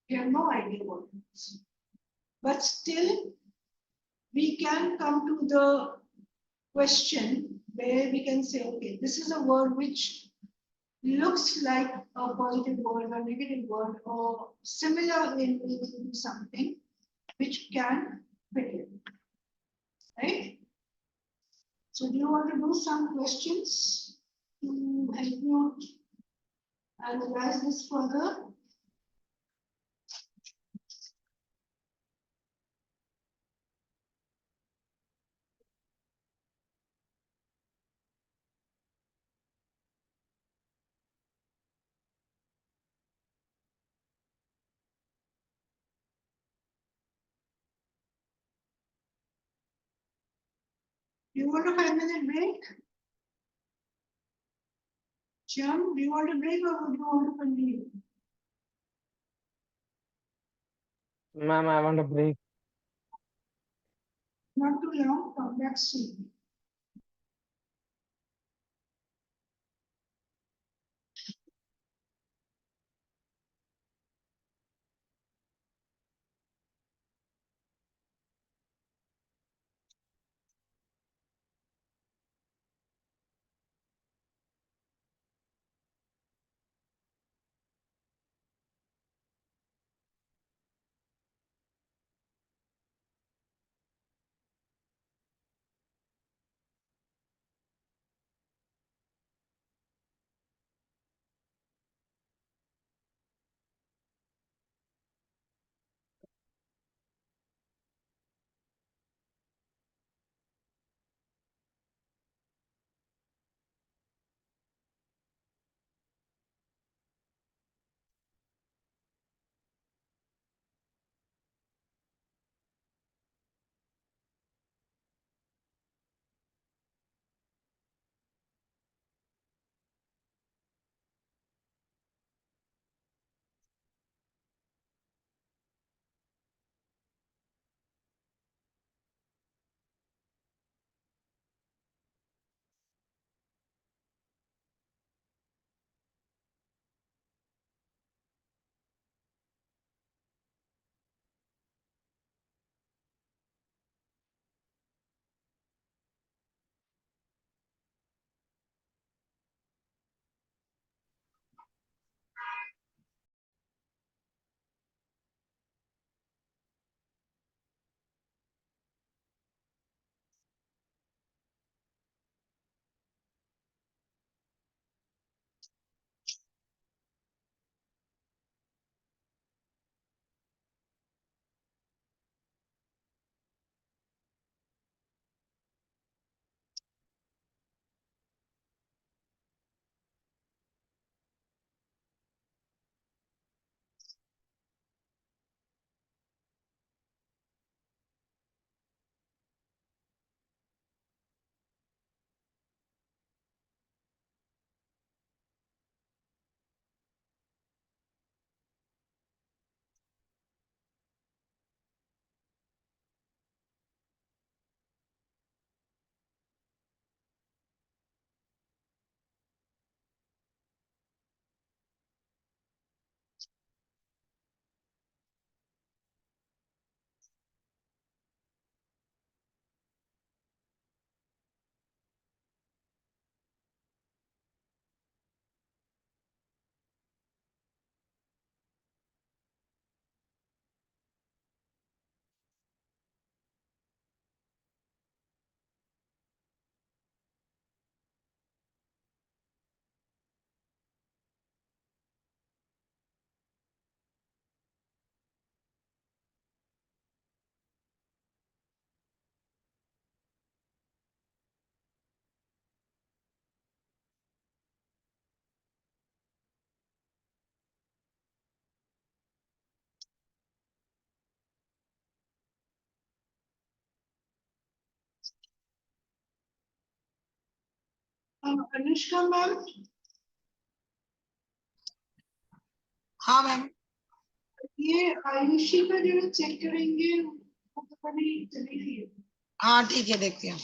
we have no idea what it means. But still, we can come to the question where we can say, okay, this is a word which looks like a positive word or negative word or similar in something which can fit in, right? So do you want to do some questions to help you analyze this further? Do you want a 5-minute break? Shyam, do you want a break or would you want to continue? Ma'am, I want a break. Not too long, come back soon. Anushka ma'am, हाँ ma'am ये आयुषी का जो check करेंगे वो पता नहीं चली गई है। हाँ ठीक है देखती हूँ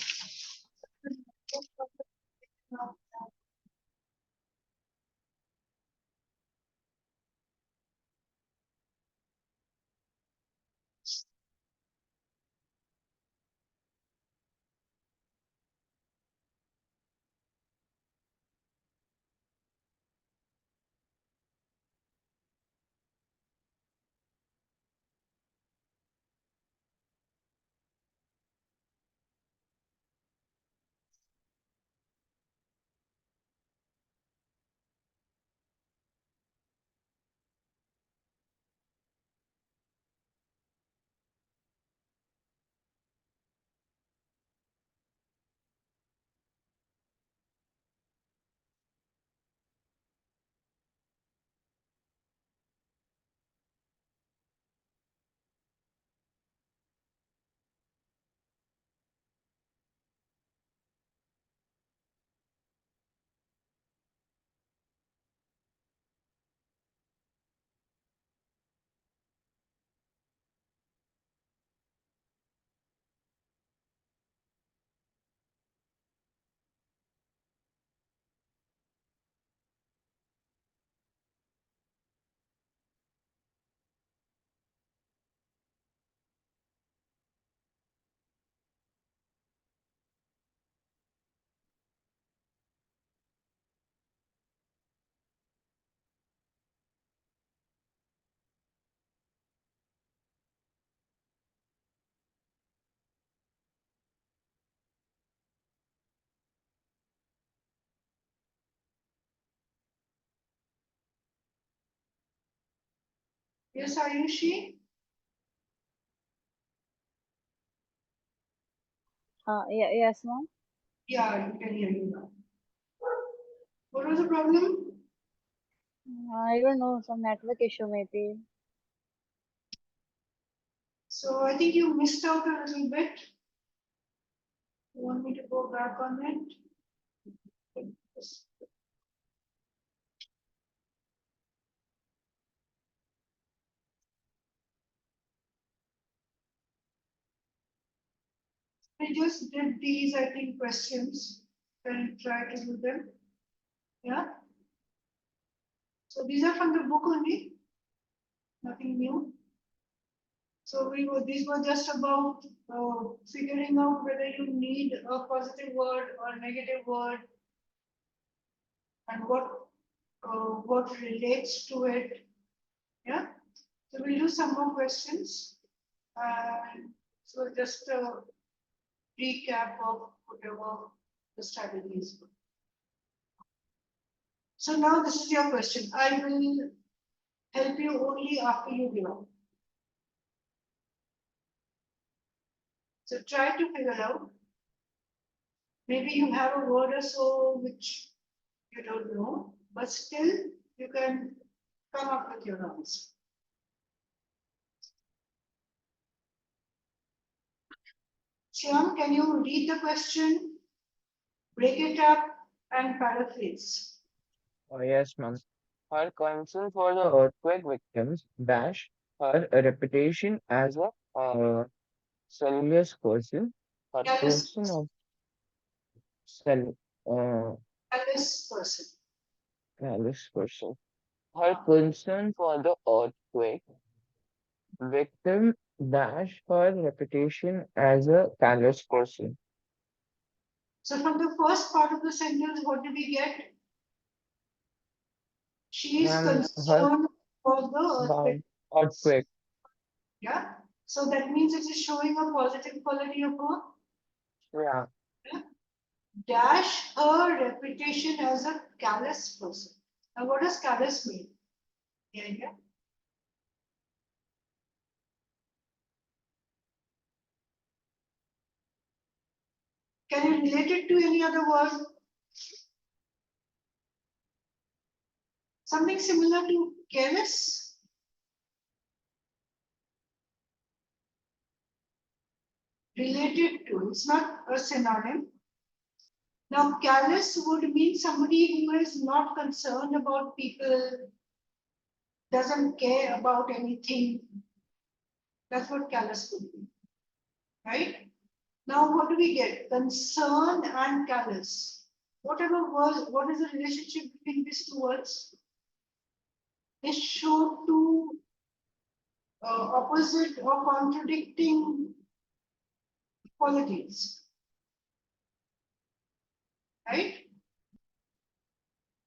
Yes, Ayushi. Yes, ma'am. Yeah, you can hear you now. What was the problem? I don't know, some network issue maybe. So I think you missed out a little bit. You want me to go back on it? I just did these, I think, questions and try to do them. Yeah. So these are from the book only, nothing new. So these were just about figuring out whether you need a positive word or negative word and what relates to it. Yeah. So we'll do some more questions. And so just a recap of whatever the strategies were. So now this is your question. I will help you only after you give up. So try to figure out. Maybe you have a word or so which you don't know, but still you can come up with your answer. Shyam, can you read the question, break it up, and paraphrase? Oh, yes, ma'am. Her concern for the earthquake victims dash her reputation as a selfless person, her Callous, person of self, uh, callous person. callous person. Her concern for the earthquake victim dash her reputation as a callous person. So from the first part of the sentence, what did we get? She is Her concerned for the about earthquake. earthquake. Yeah. So that means it is showing a positive quality of her. Yeah. Yeah? Dash her reputation as a callous person. Now, what does callous mean? Yeah. Can you relate it to any other word? Something similar to careless? Related to, it's not a synonym. Now, callous would mean somebody who is not concerned about people, doesn't care about anything. That's what callous could be, right? Now, what do we get? Concerned and callous. What is the relationship between these two words? They show two opposite or contradicting qualities, right?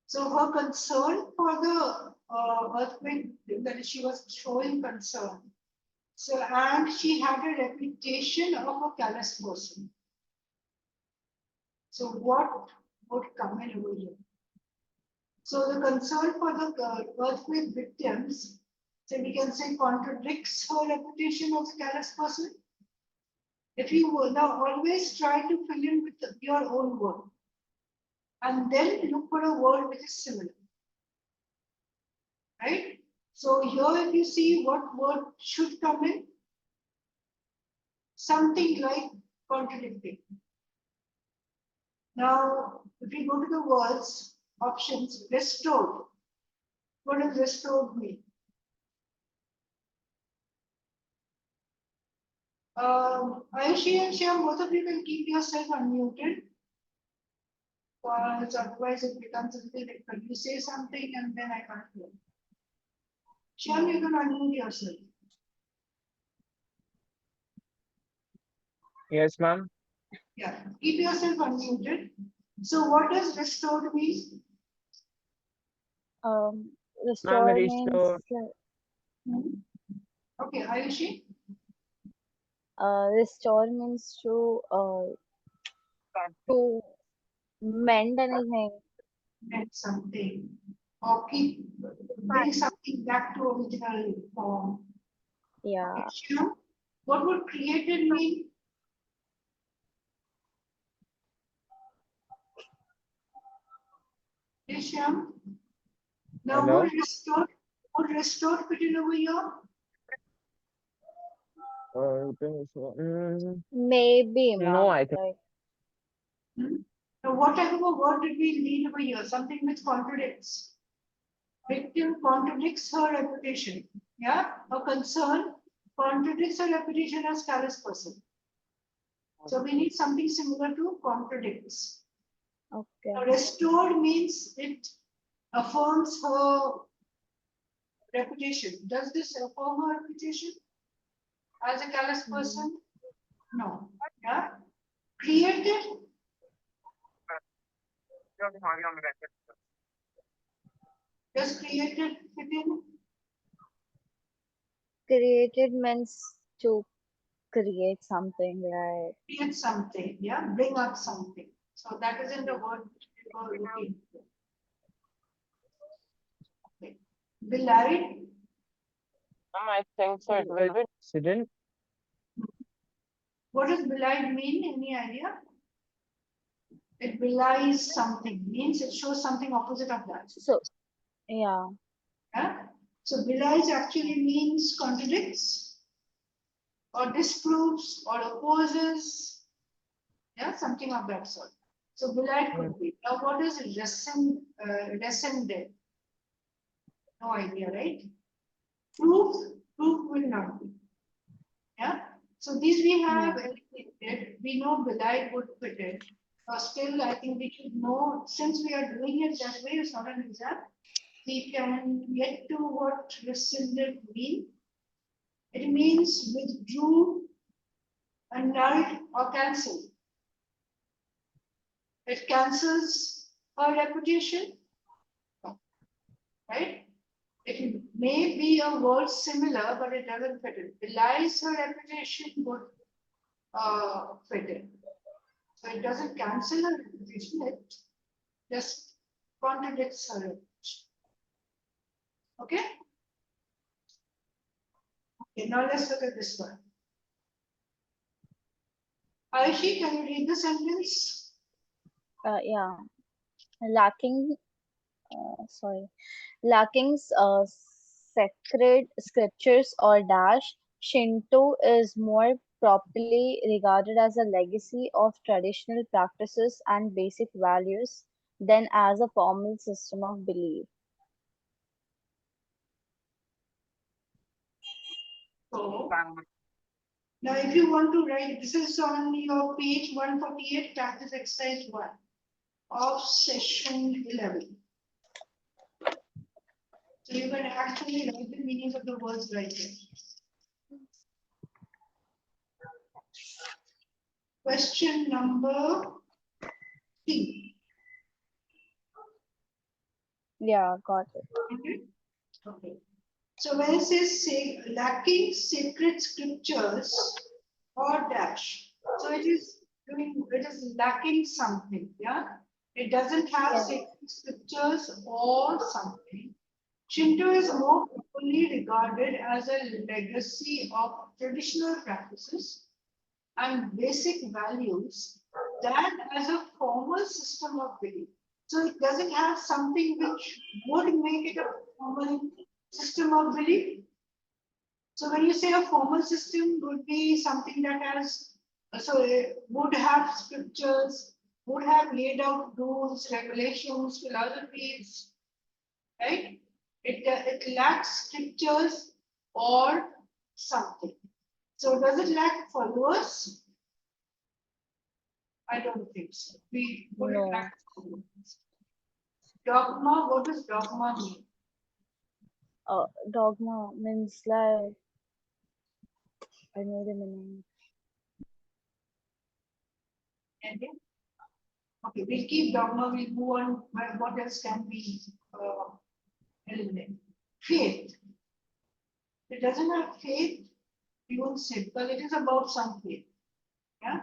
So her concern for the earthquake, that she was showing concern. So, and she had a reputation of a callous person. So what would come in over here? So the concern for the earthquake victims, so we can say contradicts her reputation of a callous person. If you will now always try to fill in with your own word, and then look for a word which is similar, right? So here if you see what word should come in, something like contradicting. Now, if we go to the words, options, restored. What does restored mean? Ayushi and Shyam, both of you can keep yourself unmuted. Because otherwise it becomes a little difficult. You say something and then I can't hear. Shyam, you can unmute yourself. Yes, ma'am. Yeah, keep yourself unmuted. So what does restored mean? Ma'am, Restore means restore. Okay, Ayushi? restore means to mend anything. Add something or keep bring something back to original form. Yeah. Okay, Shyam, what would created mean? Yes, Shyam. Now Hello. would restored fit in over here? Maybe, No, ma'am. I think Like, Hmm? Now what type of a word did we need over here? Something which contradicts. Victim contradicts her reputation. Yeah, her concern contradicts her reputation as callous person. So we need something similar to contradicts. okay. Now, restored means it affirms her reputation. Does this affirm her reputation as a callous person? No. Yeah. Created. Does created fit in? Created means to create something, right? Create something. Yeah. Bring up something. So that is in the word we were looking for. Okay. Belied. Ma'am, I think so. It will be accident. What does belied mean? Any idea? It belies something. Means it shows something opposite of that. So, yeah. Yeah. So belies actually means contradicts or disproves or opposes. Yeah, something of that sort. So belied could be. Now what is rescinded? No idea, right? Proof will not be. Yeah. So these we have eliminated. We know belied would fit it. Still, I think we should know, since we are doing it that way, it's not an exam, we can get to what rescinded mean. It means withdrew, annulled, or cancelled. It cancels her reputation, right? It may be a word similar, but it doesn't fit it. Belies her reputation would fit it. So it doesn't cancel her reputation, it just contradicts her reputation. Okay? Okay, now let's look at this one. Aishi, can you read the sentence? Yeah. Lacking, sorry. Lacking sacred scriptures or dash Shinto is more properly regarded as a legacy of traditional practices and basic values than as a formal system of belief. So now if you want to write, this is on your page 148, practice exercise 1 of session 11. So you can actually write the meanings of the words right there. Question number 3. Yeah, got it. Okay. So when it says say lacking sacred scriptures or dash, so it is lacking something, yeah. It doesn't have Yeah. sacred scriptures or something. Shinto is more properly regarded as a legacy of traditional practices and basic values than as a formal system of belief. So it doesn't have something which would make it a formal system of belief. So when you say a formal system would be something that has, so it would have scriptures, would have laid out rules, regulations, philosophies, right? It lacks scriptures or something. So does it lack followers? I don't think so. We would No. lack followers. Dogma, what does dogma mean? Dogma means like I know the meaning. Anything? Okay, we'll keep dogma, we'll move on. What else can we eliminate? Faith. It doesn't have faith, we won't say, but it is about some faith. Yeah?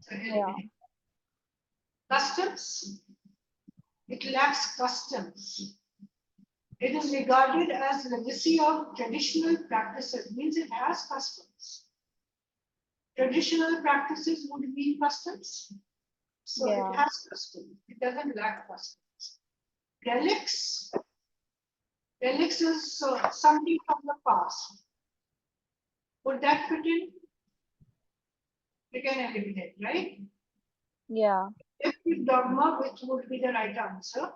So eliminate. Customs. It lacks customs. It is regarded as legacy of traditional practices, means it has customs. Traditional practices would mean customs. So Yeah. it has customs. It doesn't lack customs. Relics. Relics is something from the past. Would that fit in? We can eliminate, right? Yeah. If dogma, which would be the right answer,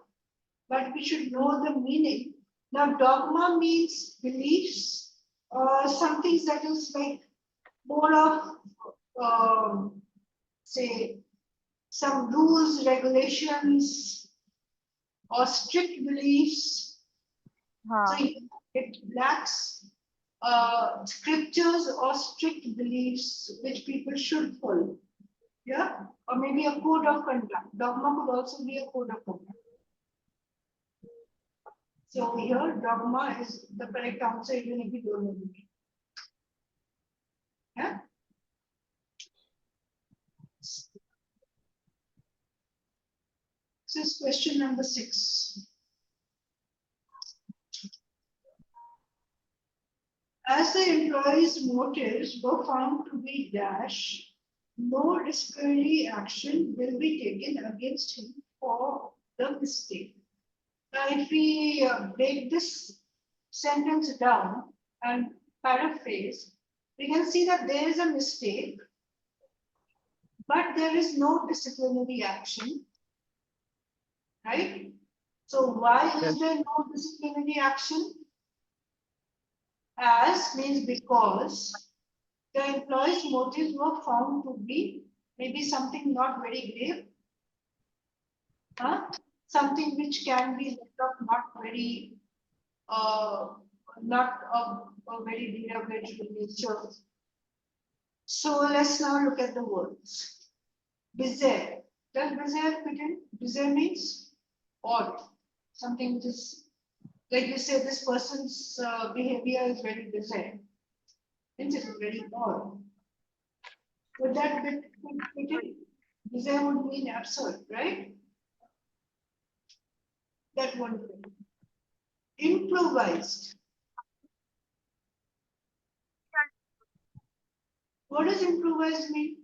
but we should know the meaning. Now, dogma means beliefs, something that is like more of, say, some rules, regulations, or strict beliefs. Huh. So it lacks scriptures or strict beliefs which people should follow. Yeah, or maybe a code of conduct. Dogma could also be a code of conduct. So here, dogma is the correct answer, even if you don't know the meaning. Yeah. This is question number 6. As the employee's motives were found to be dash, no disciplinary action will be taken against him for the mistake. Now, if we break this sentence down and paraphrase, we can see that there is a mistake, but there is no disciplinary action, right? So why is Yes. there no disciplinary action? As means because the employee's motives were found to be maybe something not very grave, something which can be not very, not of a very derogatory nature. So let's now look at the words. Bizarre. Does bizarre fit in? Bizarre means odd, something which is, like you say, this person's behavior is very bizarre. Means it is very odd. Would that fit in? Bizarre would mean absurd, right? That one. Improvised. What does improvised mean?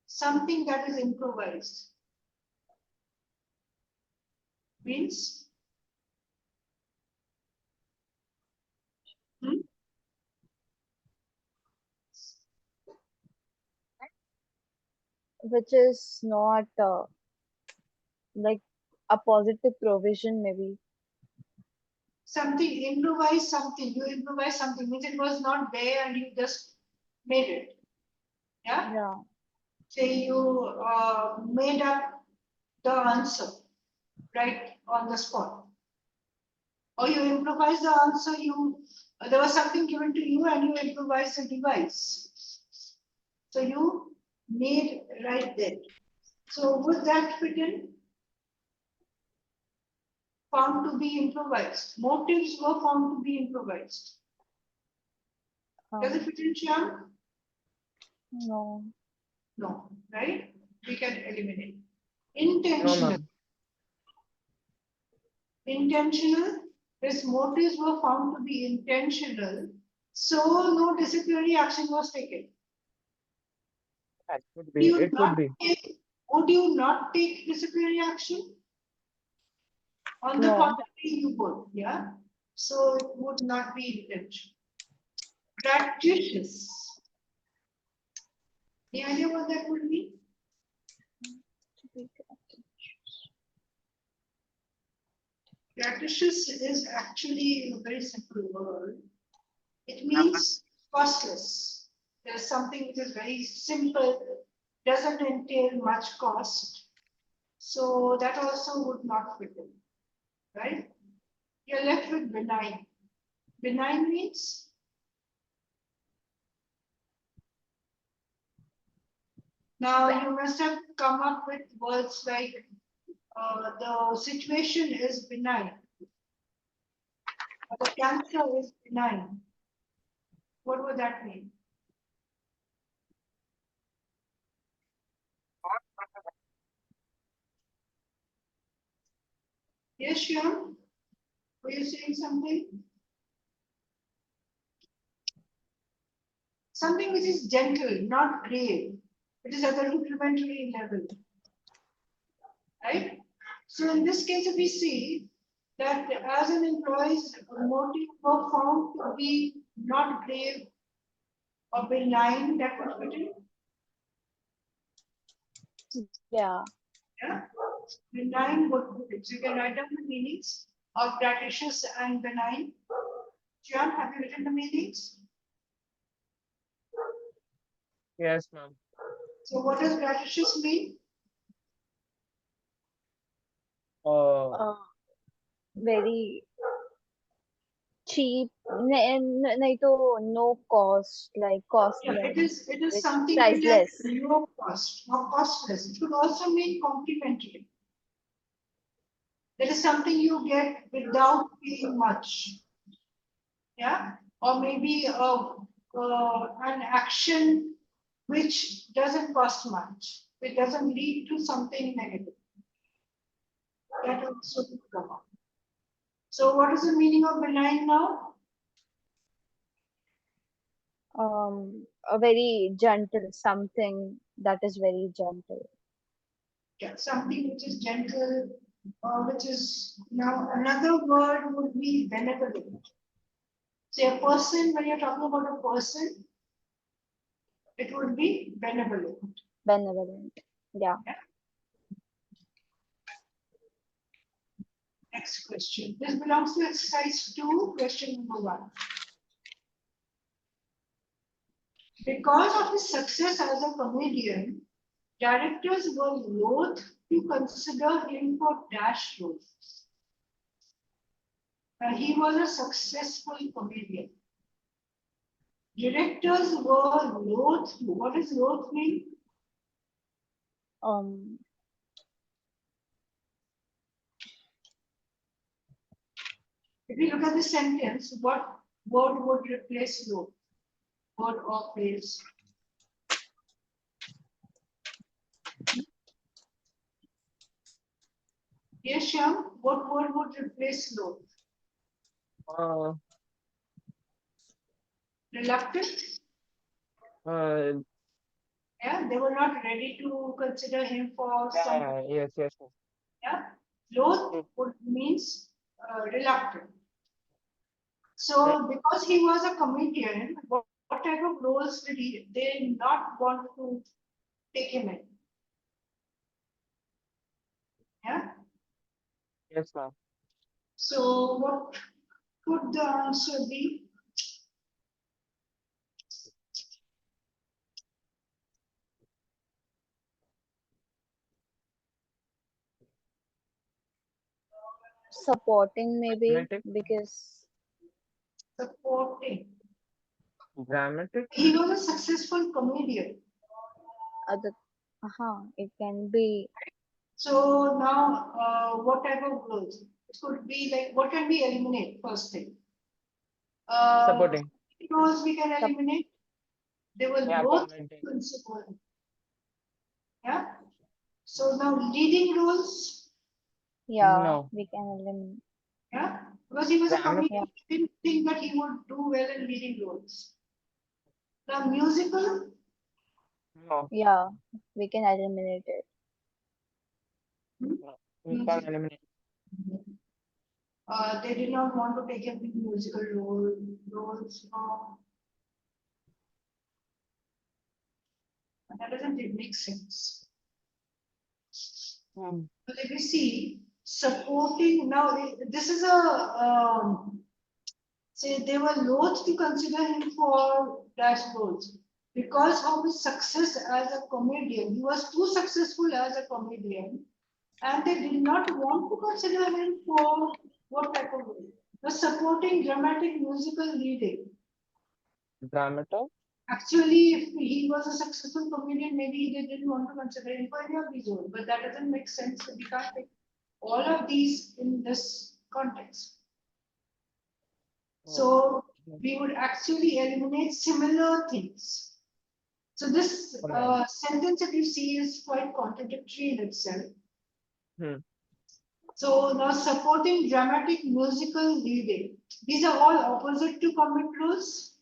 Something that is improvised. Means which is not like a positive provision, maybe. Something, improvise something, you improvise something, means it was not there and you just made it. Yeah, Yeah. say you made up the answer right on the spot. Or you improvise the answer, there was something given to you and you improvise a device. So you made right there. So would that fit in? Found to be improvised. Motives were found to be improvised. Does it fit in, Shyam? No. No, right? We can eliminate. No, Intentional. ma'am. Intentional, his motives were found to be intentional, so no disciplinary action was taken. That could Would be. you It could not be. take, would you not take disciplinary action? On the No. contrary, you would, yeah? So it would not be intentional. Gratuitous. Any idea what that would mean? Gratuitous is actually a very simple word. It means costless. There's something which is very simple, doesn't entail much cost. So that also would not fit in, right? You're left with benign. Benign means now you must have come up with words like the situation is benign. Or the cancer is benign. What would that mean? Yes, Shyam? Were you saying something? Something which is gentle, not grave. It is at the rudimentary level. Right? So in this case, if we see that as an employee's motive were found to be not grave or benign, that would fit in. Yeah. Yeah? Benign would fit in. So you can write down the meanings of gratuitous and benign. John, have you written the meanings? Yes, ma'am. So what does gratuitous mean? Uh, very cheap. नहीं तो no cost, like Yeah, costless, it is which something which priceless. is low cost or costless. It could also mean complimentary. That is something you get without paying much. Yeah, or maybe an action which doesn't cost much. It doesn't lead to something negative. That also could come up. So what is the meaning of benign now? A very gentle, something that is very gentle. Yeah, something which is gentle, which is now another word would be benevolent. Say a person, when you're talking about a person, it would be benevolent. Benevolent. Yeah. Next question. This belongs to exercise 2, question number 1. Because of his success as a comedian, directors were loath to consider him for dash roles. He was a successful comedian. Directors were loath to. What does loath mean? Um. If you look at the sentence, what word would replace loath? Word or phrase? Yes, Shyam, what word would replace loath? Uh, Reluctant? uh, Yeah, they were not ready to consider him for some. yes, yes, yes. Yeah, loath would means reluctant. So because he was a comedian, what type of roles did they not want to take him in? Yeah. Yes, ma'am. So what could the answer be? Supporting maybe Dramatic, because Supporting. dramatic. He was a successful comedian. other, it can be So now, what type of roles? It could be like, what can we eliminate first thing? Supporting. Roles we can sup- eliminate. They were Yeah, both commenting. principal. Yeah. So now leading roles. yeah, No. we can eliminate. Yeah. Because he was a Dramatic. comedian, we didn't think that he would do well in leading roles. Now musical. No. Yeah, we can eliminate it. Hmm? No. We can Music. eliminate. They did not want to take a big musical roles. That doesn't it make sense? Hmm. But if you see supporting now, this is a say they were loath to consider him for dash roles because of his success as a comedian. He was too successful as a comedian, and they did not want to consider him for what type of role? The supporting dramatic musical leading. Dramatic. Actually, if he was a successful comedian, maybe they didn't want to consider him for any of these roles, but that doesn't make sense. So we can't take all of these in this context. So we would actually eliminate similar things. So this Alright. sentence that you see is quite contradictory in itself. Hmm. So now supporting dramatic musical leading. These are all opposite to comic roles,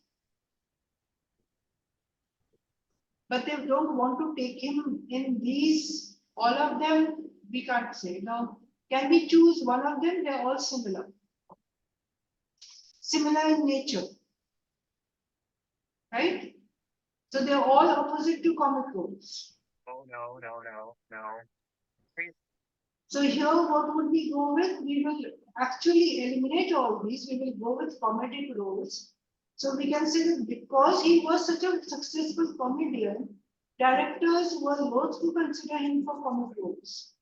but they don't want to take him in these. All of them, we can't say. Now, can we choose one of them? They're all similar. Similar in nature, right? So they're all opposite to comic roles. No. So here, what would we go with? We will actually eliminate all these. We will go with comedic roles. So we can say that because he was such a successful comedian, directors were loath to consider him for comic roles,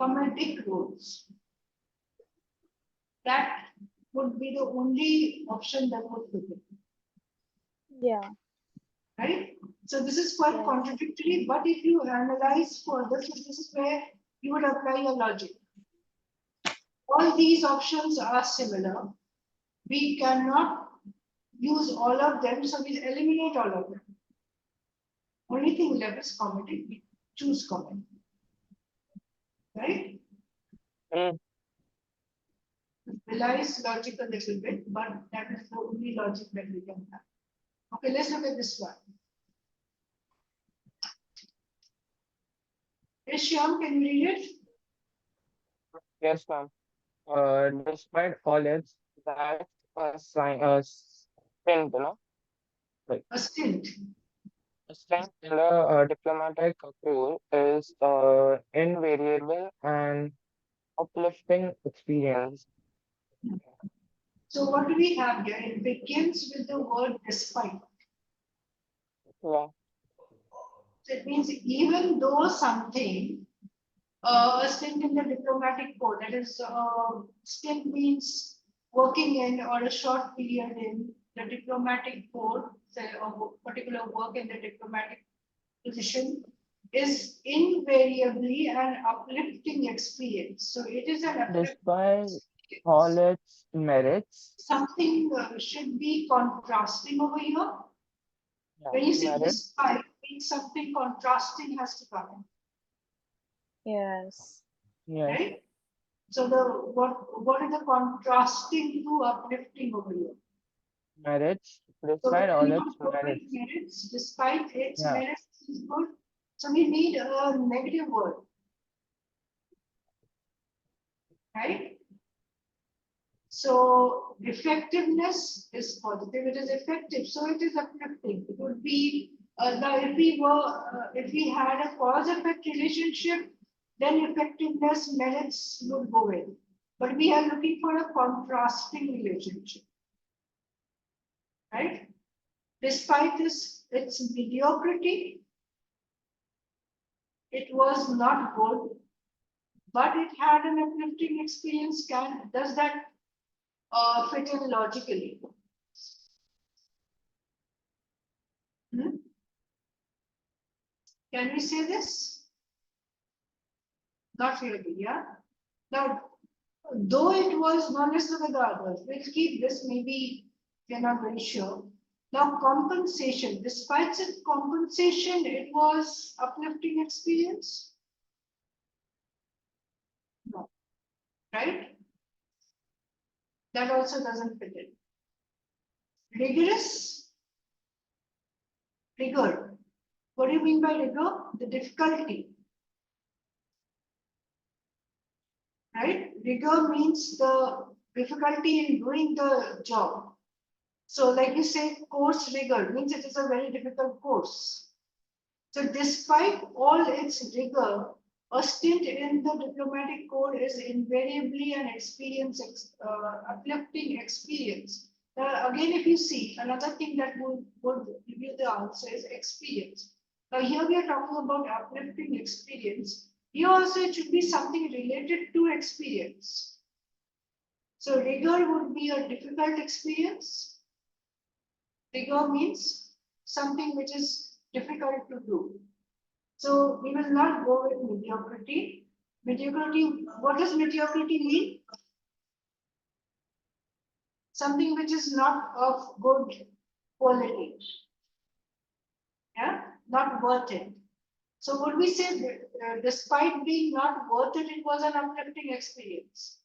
comedic roles. That would be the only option that would fit in, Yeah, right? So this is quite yes, contradictory, but if you analyze further, so this is where you would apply your logic. All these options are similar. We cannot use all of them, so we eliminate all of them. Only thing left is comedy. We choose comedy, right? Hmm. Relies logic a little bit, but that is the only logic that we can have. Okay, let's look at this one. Yes, Shyam, can you read it? Yes, ma'am. Despite all its, that's a sign, strength, like A stint. a strength in the diplomatic role is invariable and uplifting experience. So what do we have here? It begins with the word despite. Yeah, So it means even though something, a stint in the diplomatic corps, that is, stint means working in or a short period in the diplomatic corps, say a particular work in the diplomatic position, is invariably an uplifting experience. So it is an uplifting despite all experience. its merits, Something should be contrasting over here. yeah, When you say merit, despite, means something contrasting has to come yes, in, yes, right? So the what is the contrasting to uplifting over here? merits, So despite we all its cannot go with merits, merits, despite its yeah, merits is good. So we need a negative word, right? So effectiveness is positive. It is effective, so it is uplifting. It would be now if we had a cause-effect relationship, then effectiveness, merits would go in. But we are looking for a contrasting relationship, right? Despite its mediocrity, it was not good, but it had an uplifting experience. Does that fit in logically? Hmm? Can we say this? Not really, yeah. Now, though it was known as the others, we'll keep this, maybe we're not very sure. Now, compensation, despite its compensation, it was uplifting experience? No, right? That also doesn't fit in. Rigorous? Rigor. What do you mean by rigor? The difficulty. Right? Rigor means the difficulty in doing the job. So like you say, course rigor means it is a very difficult course. So despite all its rigor, a stint in the diplomatic corps is invariably an uplifting experience. Now, again, if you see, another thing that would give you the answer is experience. Now here we are talking about uplifting experience. Here also it should be something related to experience. So rigor would be a difficult experience. Rigor means something which is difficult to do. So we will not go with mediocrity. Mediocrity, what does mediocrity mean? Something which is not of good quality. Yeah, not worth it. So would we say despite being not worth it, it was an uplifting experience?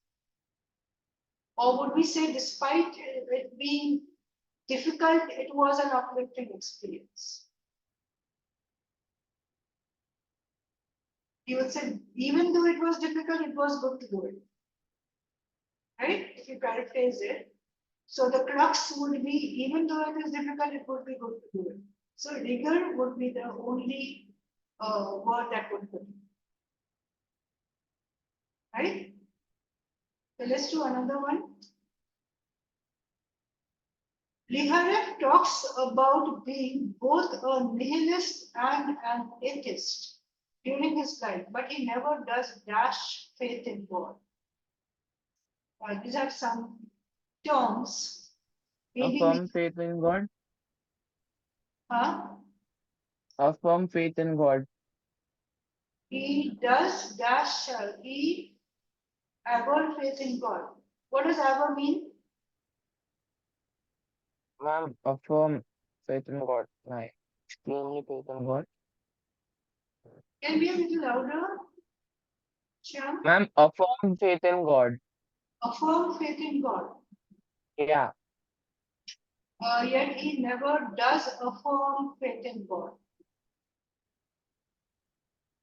Or would we say despite it being difficult, it was an uplifting experience? You would say, even though it was difficult, it was good to do it. Right? If you paraphrase it. So the crux would be, even though it is difficult, it would be good to do it. So rigor would be the only word that would fit. Right? So let's do another one. Liharev talks about being both a nihilist and an atheist during his life, but he never does dash faith in God. These are some terms. Affirm faith in God. Huh? Affirm faith in God. He does dash he ever faith in God. What does ever mean? Ma'am, affirm faith in God. Right. Extremely faith in God. Can be a little louder? Shyam? Ma'am, affirm faith in God. Affirm faith in God. Yeah. Yet he never does affirm faith in God.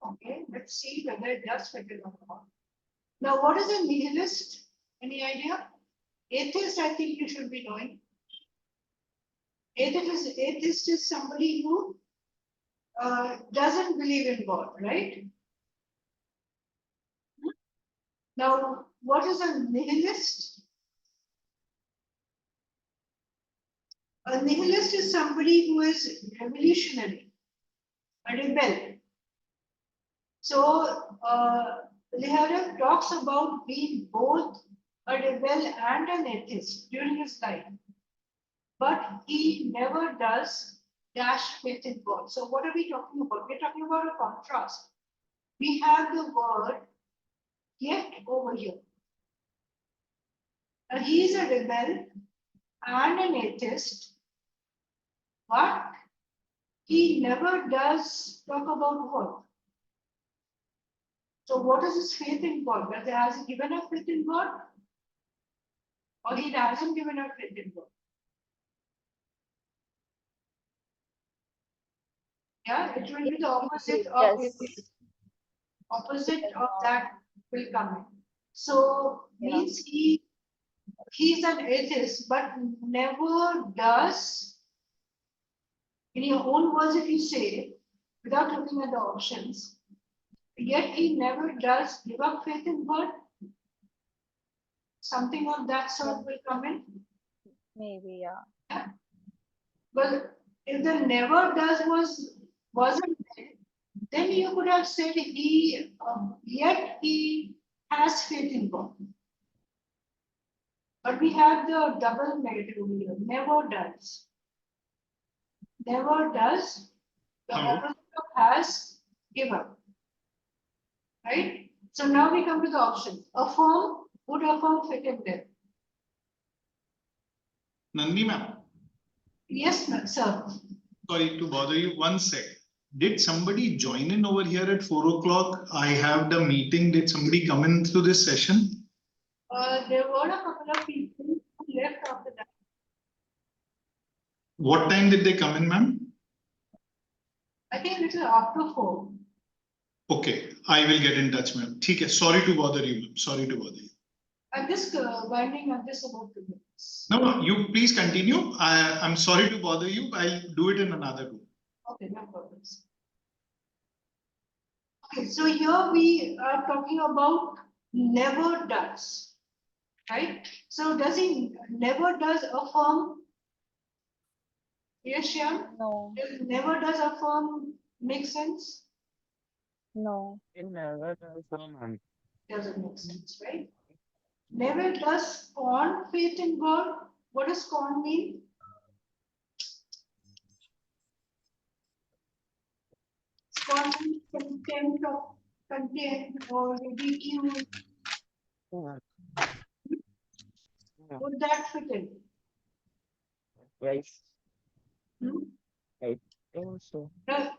Okay, let's see whether it does fit in or not. Now, what is a nihilist? Any idea? Atheist, I think you should be knowing. Atheist is somebody who doesn't believe in God, right? Now, what is a nihilist? A nihilist is somebody who is revolutionary, a rebel. So, Liharev talks about being both a rebel and an atheist during his life, but he never does dash faith in God. So, what are we talking about? We're talking about a contrast. We have the word yet over here. He is a rebel and an atheist, but he never does talk about what? So what is his faith in God? Has he given up faith in God? Or he hasn't given up faith in God? Yeah, it will be the opposite of Yes. it. Opposite of that will come in. So Yeah. means he's an atheist, but never does, in your own words, if you say, without looking at the options, yet he never does give up faith in God. Something of that sort will come in. Maybe, yeah. Well, if the never does wasn't there, then you could have said yet he has faith in God. But we have the double negative over here. Never does. Never does. The opposite of has, give up. Right? So now we come to the option. Affirm, would affirm fit in there? Nandi ma'am, Yes, sir. sorry to bother you. One sec. Did somebody join in over here at 4 o'clock? I have the meeting. Did somebody come in through this session? There were a couple of people who left after that. What time did they come in, ma'am? I think a little after 4. Okay, I will get in touch, ma'am. Okay, sorry to bother you, ma'am. Sorry to bother you. I'm just winding up this about 2 minutes. No, you please continue. I'm sorry to bother you. I'll do it in another room. Okay, no problems. Okay, so here we are talking about never does, right? So does he never does affirm? Yes, Shyam? No, Never does affirm make sense? no. It never does, ma'am. Doesn't make sense, right? Never does scorn faith in God. What does scorn mean? Scorn means contempt or ridicule. Yeah. Yeah. Would that fit in? Right. Hmm? I think so. Now,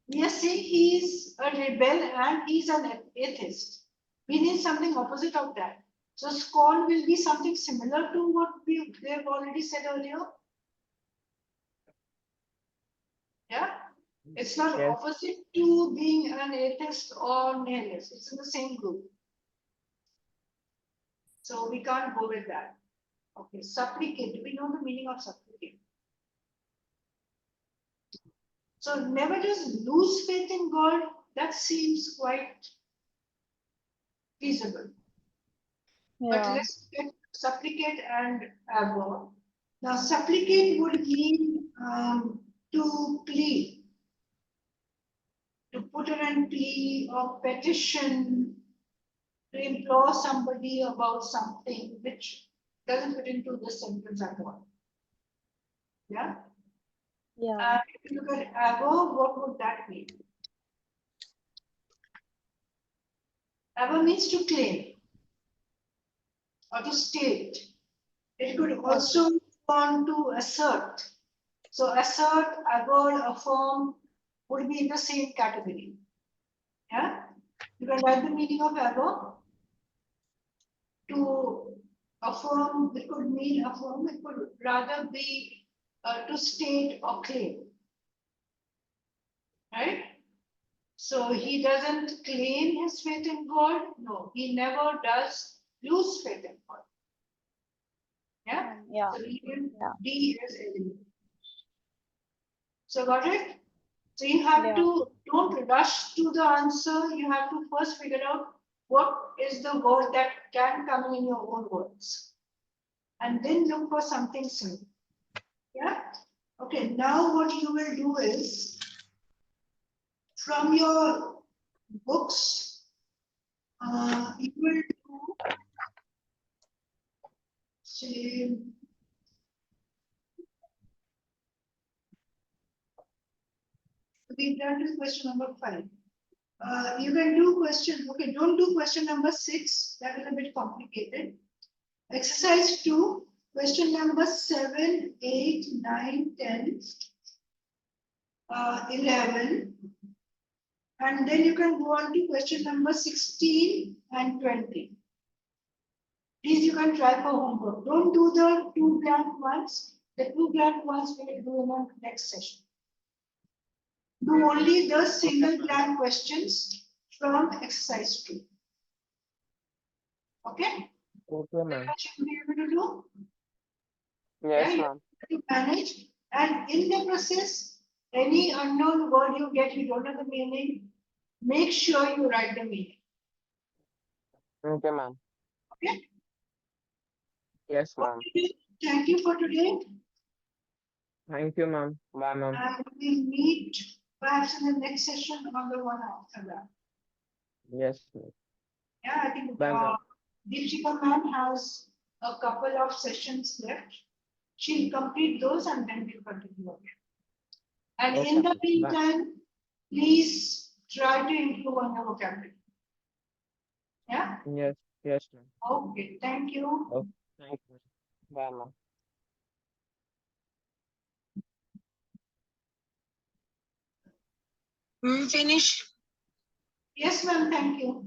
we are saying he's a rebel and he's an atheist. We need something opposite of that. So scorn will be something similar to what they've already said earlier. Yeah, it's not Yes. opposite to being an atheist or nihilist. It's in the same group. So we can't go with that. Okay, supplicate. Do we know the meaning of supplicate? So never just lose faith in God. That seems quite feasible. But Yeah. let's get supplicate and abhor. Now, supplicate would mean to plead, to put in a plea or petition, to implore somebody about something which doesn't fit into the sentence at all. Yeah? Yeah. If you look at abhor, what would that mean? Abhor means to claim or to state. It could also want to assert. So assert, abhor, affirm would be in the same category. Yeah? You can write the meaning of abhor. To affirm, it could mean affirm, it could rather be to state or claim. Right? So he doesn't claim his faith in God. No, he never does lose faith in God. Yeah? Yeah. So even Yeah. D is eliminated. So got it? So you have Yeah. to, don't rush to the answer. You have to first figure out what is the word that can come in your own words. And then look for something similar. Yeah? Okay, now what you will do is, from your books, you will do, say, we've done this question number 5. You can do question, okay, don't do question number 6, that is a bit complicated. Exercise 2, question number 7, 8, 9, 10, 11. And then you can go on to question number 16 and 20. These you can try for homework. Don't do the 2 blank ones. The 2 blank ones we will do in the next session. Do only the single blank questions from exercise 2. Okay? Okay, ma'am. That should be able to do. Yes, Yeah, ma'am. you manage. And in the process, any unknown word you get, you don't know the meaning, make sure you write the meaning. Okay, ma'am. Okay? Yes, ma'am. Okay, thank you for today. Thank you, ma'am. Bye, ma'am. And we'll meet perhaps in the next session on the one after that. Yes, ma'am. Yeah, I think Bye, ma'am. Deepshika ma'am has a couple of sessions left. She'll complete those and then we'll continue again. And Okay, in the ma'am. Bye. meantime, please try to improve on your vocabulary. Yeah? Yes, yes, ma'am. Okay, thank you. Oh, thank you. Bye, ma'am. Finish. Yes, ma'am, thank you.